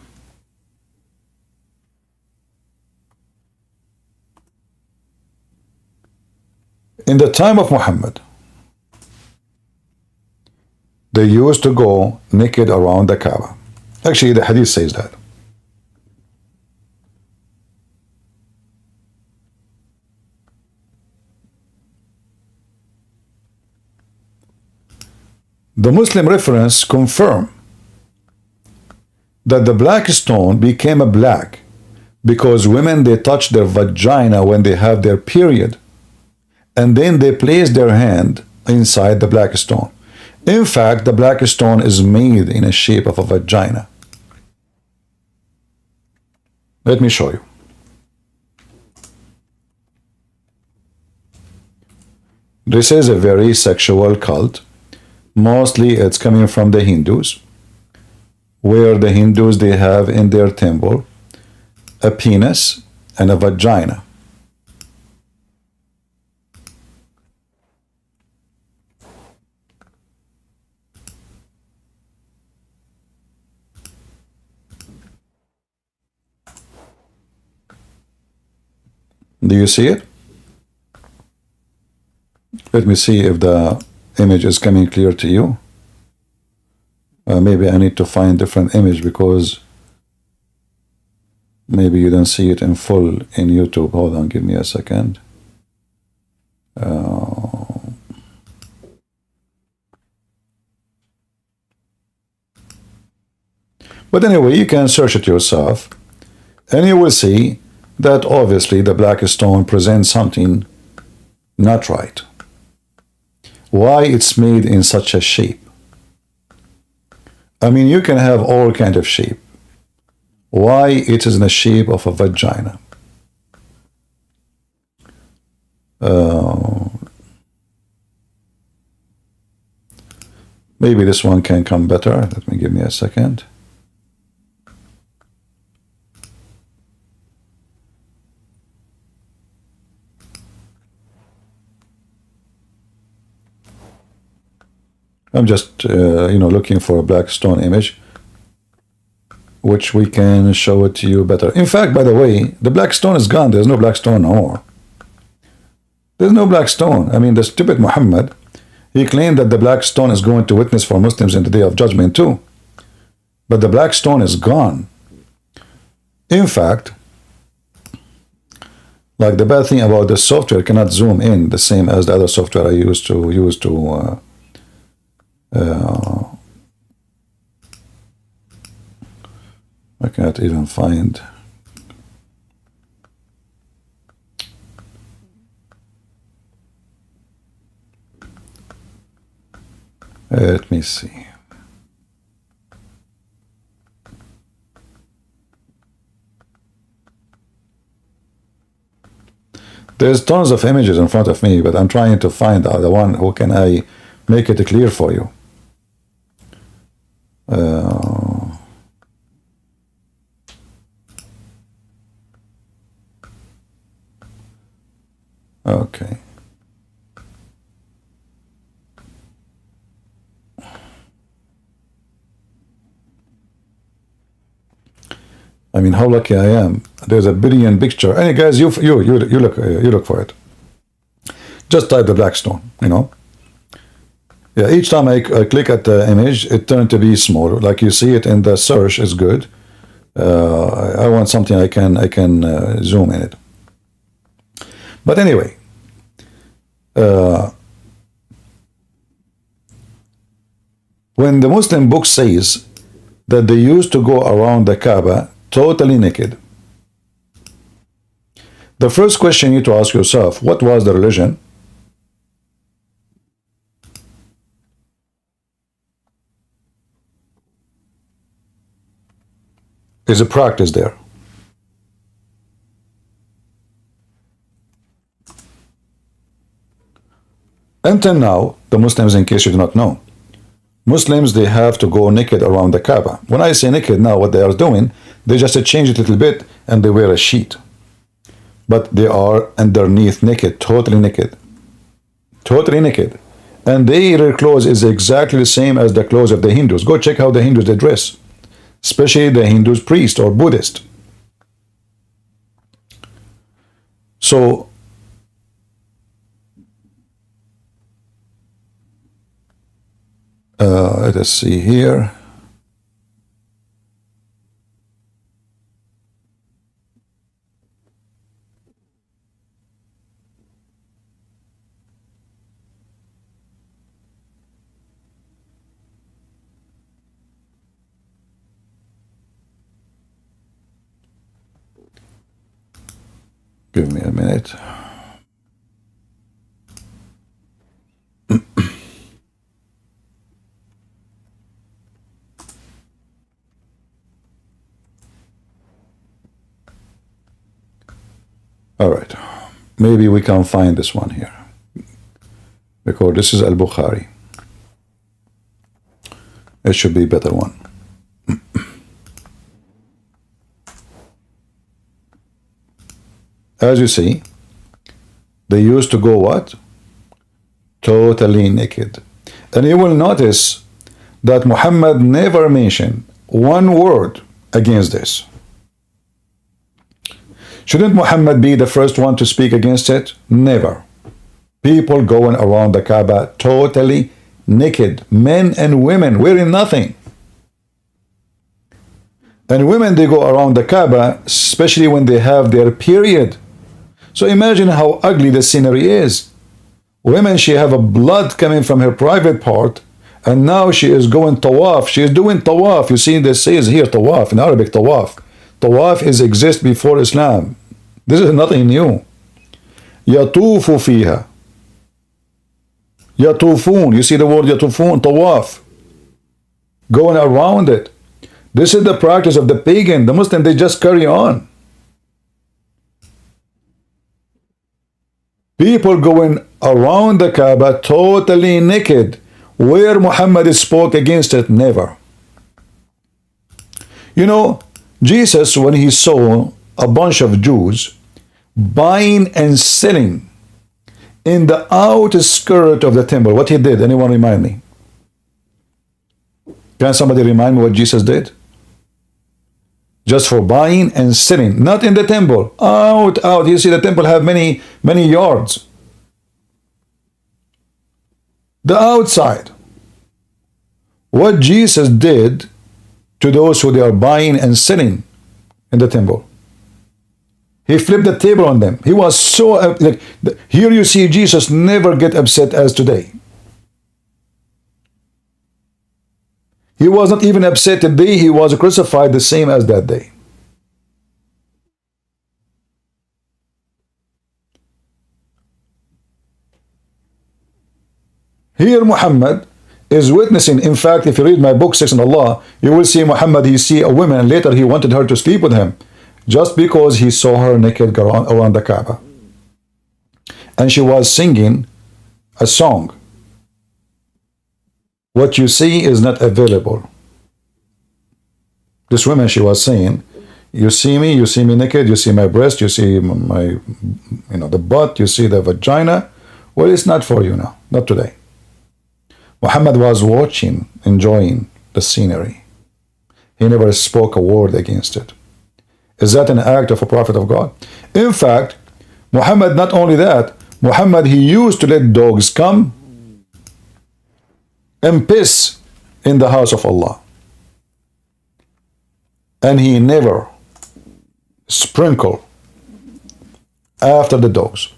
in the time of Muhammad, they used to go naked around the Kaaba. Actually, the hadith says that. The Muslim reference confirm that the black stone became a black because women, they touch their vagina when they have their period, and then they place their hand inside the black stone. In fact, the black stone is made in a shape of a vagina. Let me show you. This is a very sexual cult. Mostly it's coming from the Hindus, where the Hindus, they have in their temple a penis and a vagina. Do you see it? Let me see if the image is coming clear to you. Maybe I need to find different image because maybe you don't see it in full in YouTube. Hold on, give me a second. But anyway, you can search it yourself and you will see that obviously the black stone presents something not right. Why it's made in such a shape? I mean, you can have all kind of shape. Why it is in the shape of a vagina? Maybe this one can come better. Let me give me a second. I'm just, looking for a black stone image, which we can show it to you better. In fact, by the way, the black stone is gone. There's no black stone no more. There's no black stone. I mean, the stupid Muhammad, he claimed that the black stone is going to witness for Muslims in the day of judgment too. But the black stone is gone. In fact, like the bad thing about this software, cannot zoom in the same as the other software I used to I can't even find. Let me see. There's tons of images in front of me, but I'm trying to find the one who can I make it clear for you. Okay. I mean, how lucky I am. There's a billion picture. Hey guys, you look for it. Just type the black stone, Yeah, each time I click at the image, it turned to be smaller. Like you see it in the search is good. I want something I can zoom in it. But anyway, when the Muslim book says that they used to go around the Kaaba totally naked, the first question you need to ask yourself, what was the religion? Is a practice there? Until now, the Muslims, in case you do not know, Muslims, they have to go naked around the Kaaba. When I say naked now, what they are doing, they just change it a little bit and they wear a sheet. but they are underneath naked, totally naked. Totally naked. And their clothes is exactly the same as the clothes of the Hindus. Go check how the Hindus they dress, especially the Hindus priest or Buddhist. So let us see here. Give me a minute. All right. Maybe we can find this one here, because this is Al-Bukhari. It should be a better one. As you see, they used to go what? Totally naked. And you will notice that Muhammad never mentioned one word against this. Shouldn't Muhammad be the first one to speak against it? Never. People going around the Kaaba totally naked, men and women wearing nothing. And women, they go around the Kaaba, especially when they have their period. So imagine how ugly the scenery is. Women, she have a blood coming from her private part, and now she is going tawaf. She is doing tawaf. You see, this says here tawaf, in Arabic tawaf. Tawaf is exist before Islam. This is nothing new. Yatufu fiha. Yatufun. You see the word yatufun, tawaf. Going around it. This is the practice of the pagan. The Muslim, they just carry on. People going around the Kaaba totally naked. Where Muhammad spoke against it? Never. You know, Jesus, when he saw a bunch of Jews buying and selling in the outer skirt of the temple, what he did? Anyone remind me? Can somebody remind me what Jesus did? Just for buying and selling, not in the temple, out. You see, the temple have many yards. The outside. What Jesus did to those who they are buying and selling in the temple, he flipped the table on them. He was so like, here you see Jesus never get upset as today. He was not even upset the day he was crucified, the same as that day. Here Muhammad is witnessing. In fact, if you read my book, Sex and Allah, you will see Muhammad, he see a woman, and later he wanted her to sleep with him, just because he saw her naked around the Kaaba. And she was singing a song. What you see is not available. This woman, she was saying, you see me naked, you see my breast, you see my, the butt, you see the vagina. Well, it's not for you now, not today. Muhammad was watching, enjoying the scenery. He never spoke a word against it. Is that an act of a prophet of God? In fact, Muhammad, not only that, Muhammad, he used to let dogs come and piss in the house of Allah. And he never sprinkled after the dogs.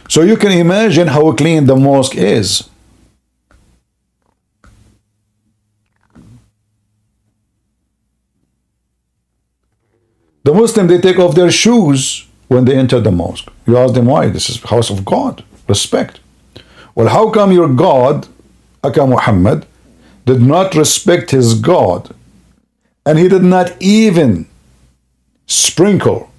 So you can imagine how clean the mosque is. The Muslim, they take off their shoes when they enter the mosque. You ask them why. This is house of God. Respect. Well, how come your God, Aka Muhammad, did not respect his God, and he did not even sprinkle?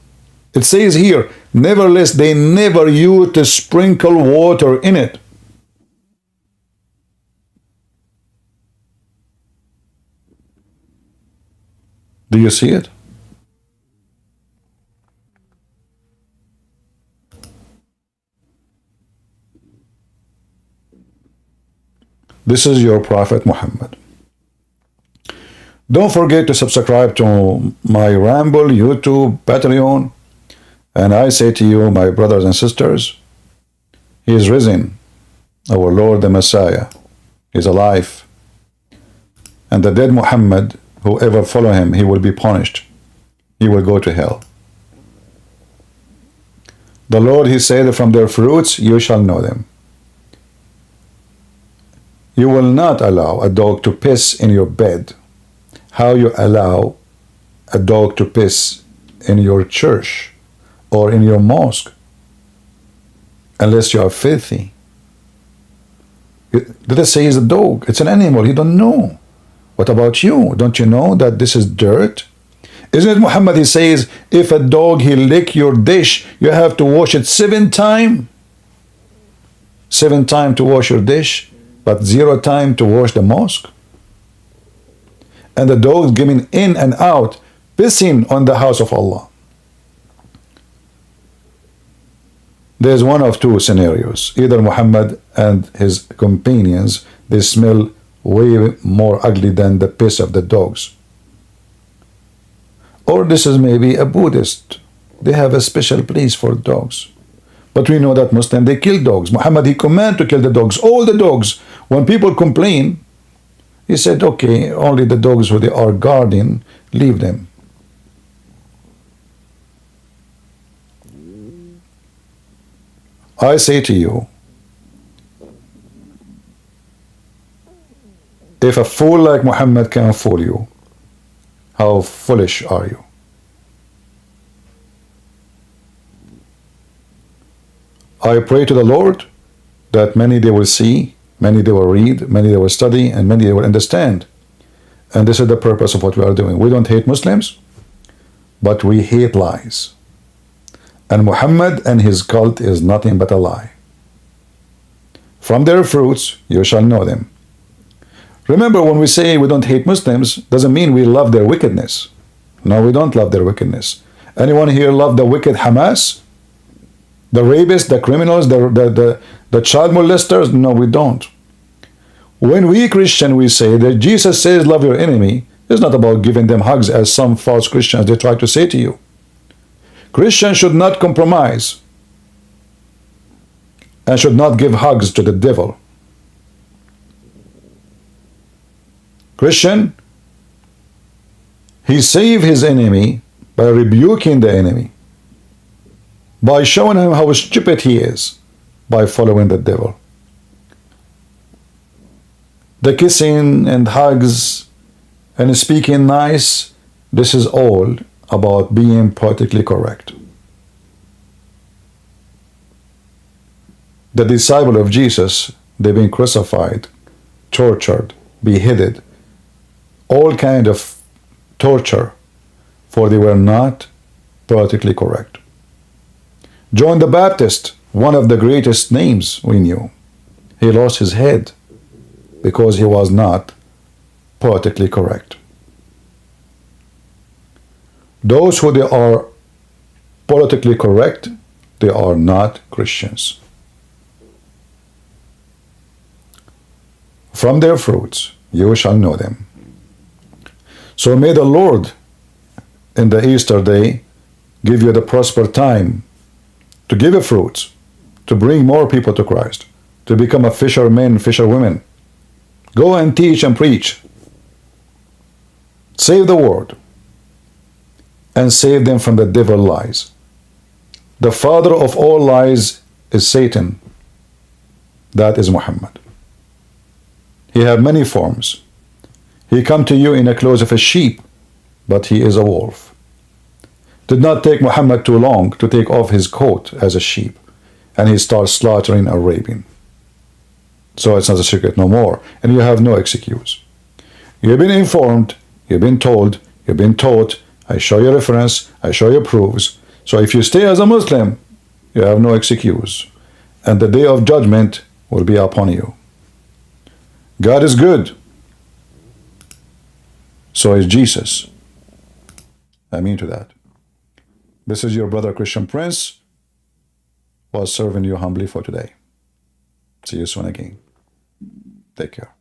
It says here, nevertheless, they never used to sprinkle water in it. Do you see it? This is your Prophet Muhammad. Don't forget to subscribe to my Ramble, YouTube, Patreon. And I say to you, my brothers and sisters, He is risen, our Lord the Messiah. He is alive. And the dead Muhammad, whoever follow him, he will be punished. He will go to hell. The Lord, He said, from their fruits you shall know them. You will not allow a dog to piss in your bed. How you allow a dog to piss in your church or in your mosque? Unless you are filthy. Did I say it's a dog? It's an animal. You don't know. What about you? Don't you know that this is dirt? Isn't it Muhammad? He says, if a dog he lick your dish, you have to wash it 7 times. 7 times to wash your dish, but 0 time to wash the mosque. And the dog is giving in and out, pissing on the house of Allah. There's one of 2 scenarios. Either Muhammad and his companions, they smell way more ugly than the piss of the dogs. Or this is maybe a Buddhist. They have a special place for dogs. But we know that Muslims, they kill dogs. Muhammad, he commanded to kill the dogs, all the dogs. When people complain, he said, okay, only the dogs who they are guarding, leave them. I say to you, if a fool like Muhammad can fool you, how foolish are you? I pray to the Lord that many they will see, many they will read, many they will study, and many they will understand. And this is the purpose of what we are doing. We don't hate Muslims, but we hate lies. And Muhammad and his cult is nothing but a lie. From their fruits you shall know them. Remember, when we say we don't hate Muslims, doesn't mean we love their wickedness. No, we don't love their wickedness. Anyone here love the wicked Hamas? The rapists, the criminals, the child molesters? No, we don't. When we Christian, we say that Jesus says love your enemy, it's not about giving them hugs as some false Christians they try to say to you. Christians should not compromise and should not give hugs to the devil. Christian, he saved his enemy by rebuking the enemy, by showing him how stupid he is, by following the devil. The kissing and hugs and speaking nice, this is all about being politically correct. The disciple of Jesus, they've been crucified, tortured, beheaded, all kind of torture, for they were not politically correct. John the Baptist, one of the greatest names we knew, he lost his head because he was not politically correct. Those who they are politically correct, they are not Christians. From their fruits you shall know them. So may the Lord in the Easter day give you the prosper time to give you fruits, to bring more people to Christ, to become a fisherman, fisherwoman. Go and teach and preach. Save the world and save them from the devil lies. The father of all lies is Satan. That is Muhammad. He have many forms. He come to you in the clothes of a sheep, but he is a wolf. Did not take Muhammad too long to take off his coat as a sheep, and he starts slaughtering and raping. So it's not a secret no more, and you have no excuse. You've been informed, you've been told, you've been taught. I show you reference, I show you proofs. So if you stay as a Muslim, you have no excuse, and the day of judgment will be upon you. God is good. So is Jesus. Ameen to that. This is your brother Christian Prince, was serving you humbly for today. See you soon again. Take care.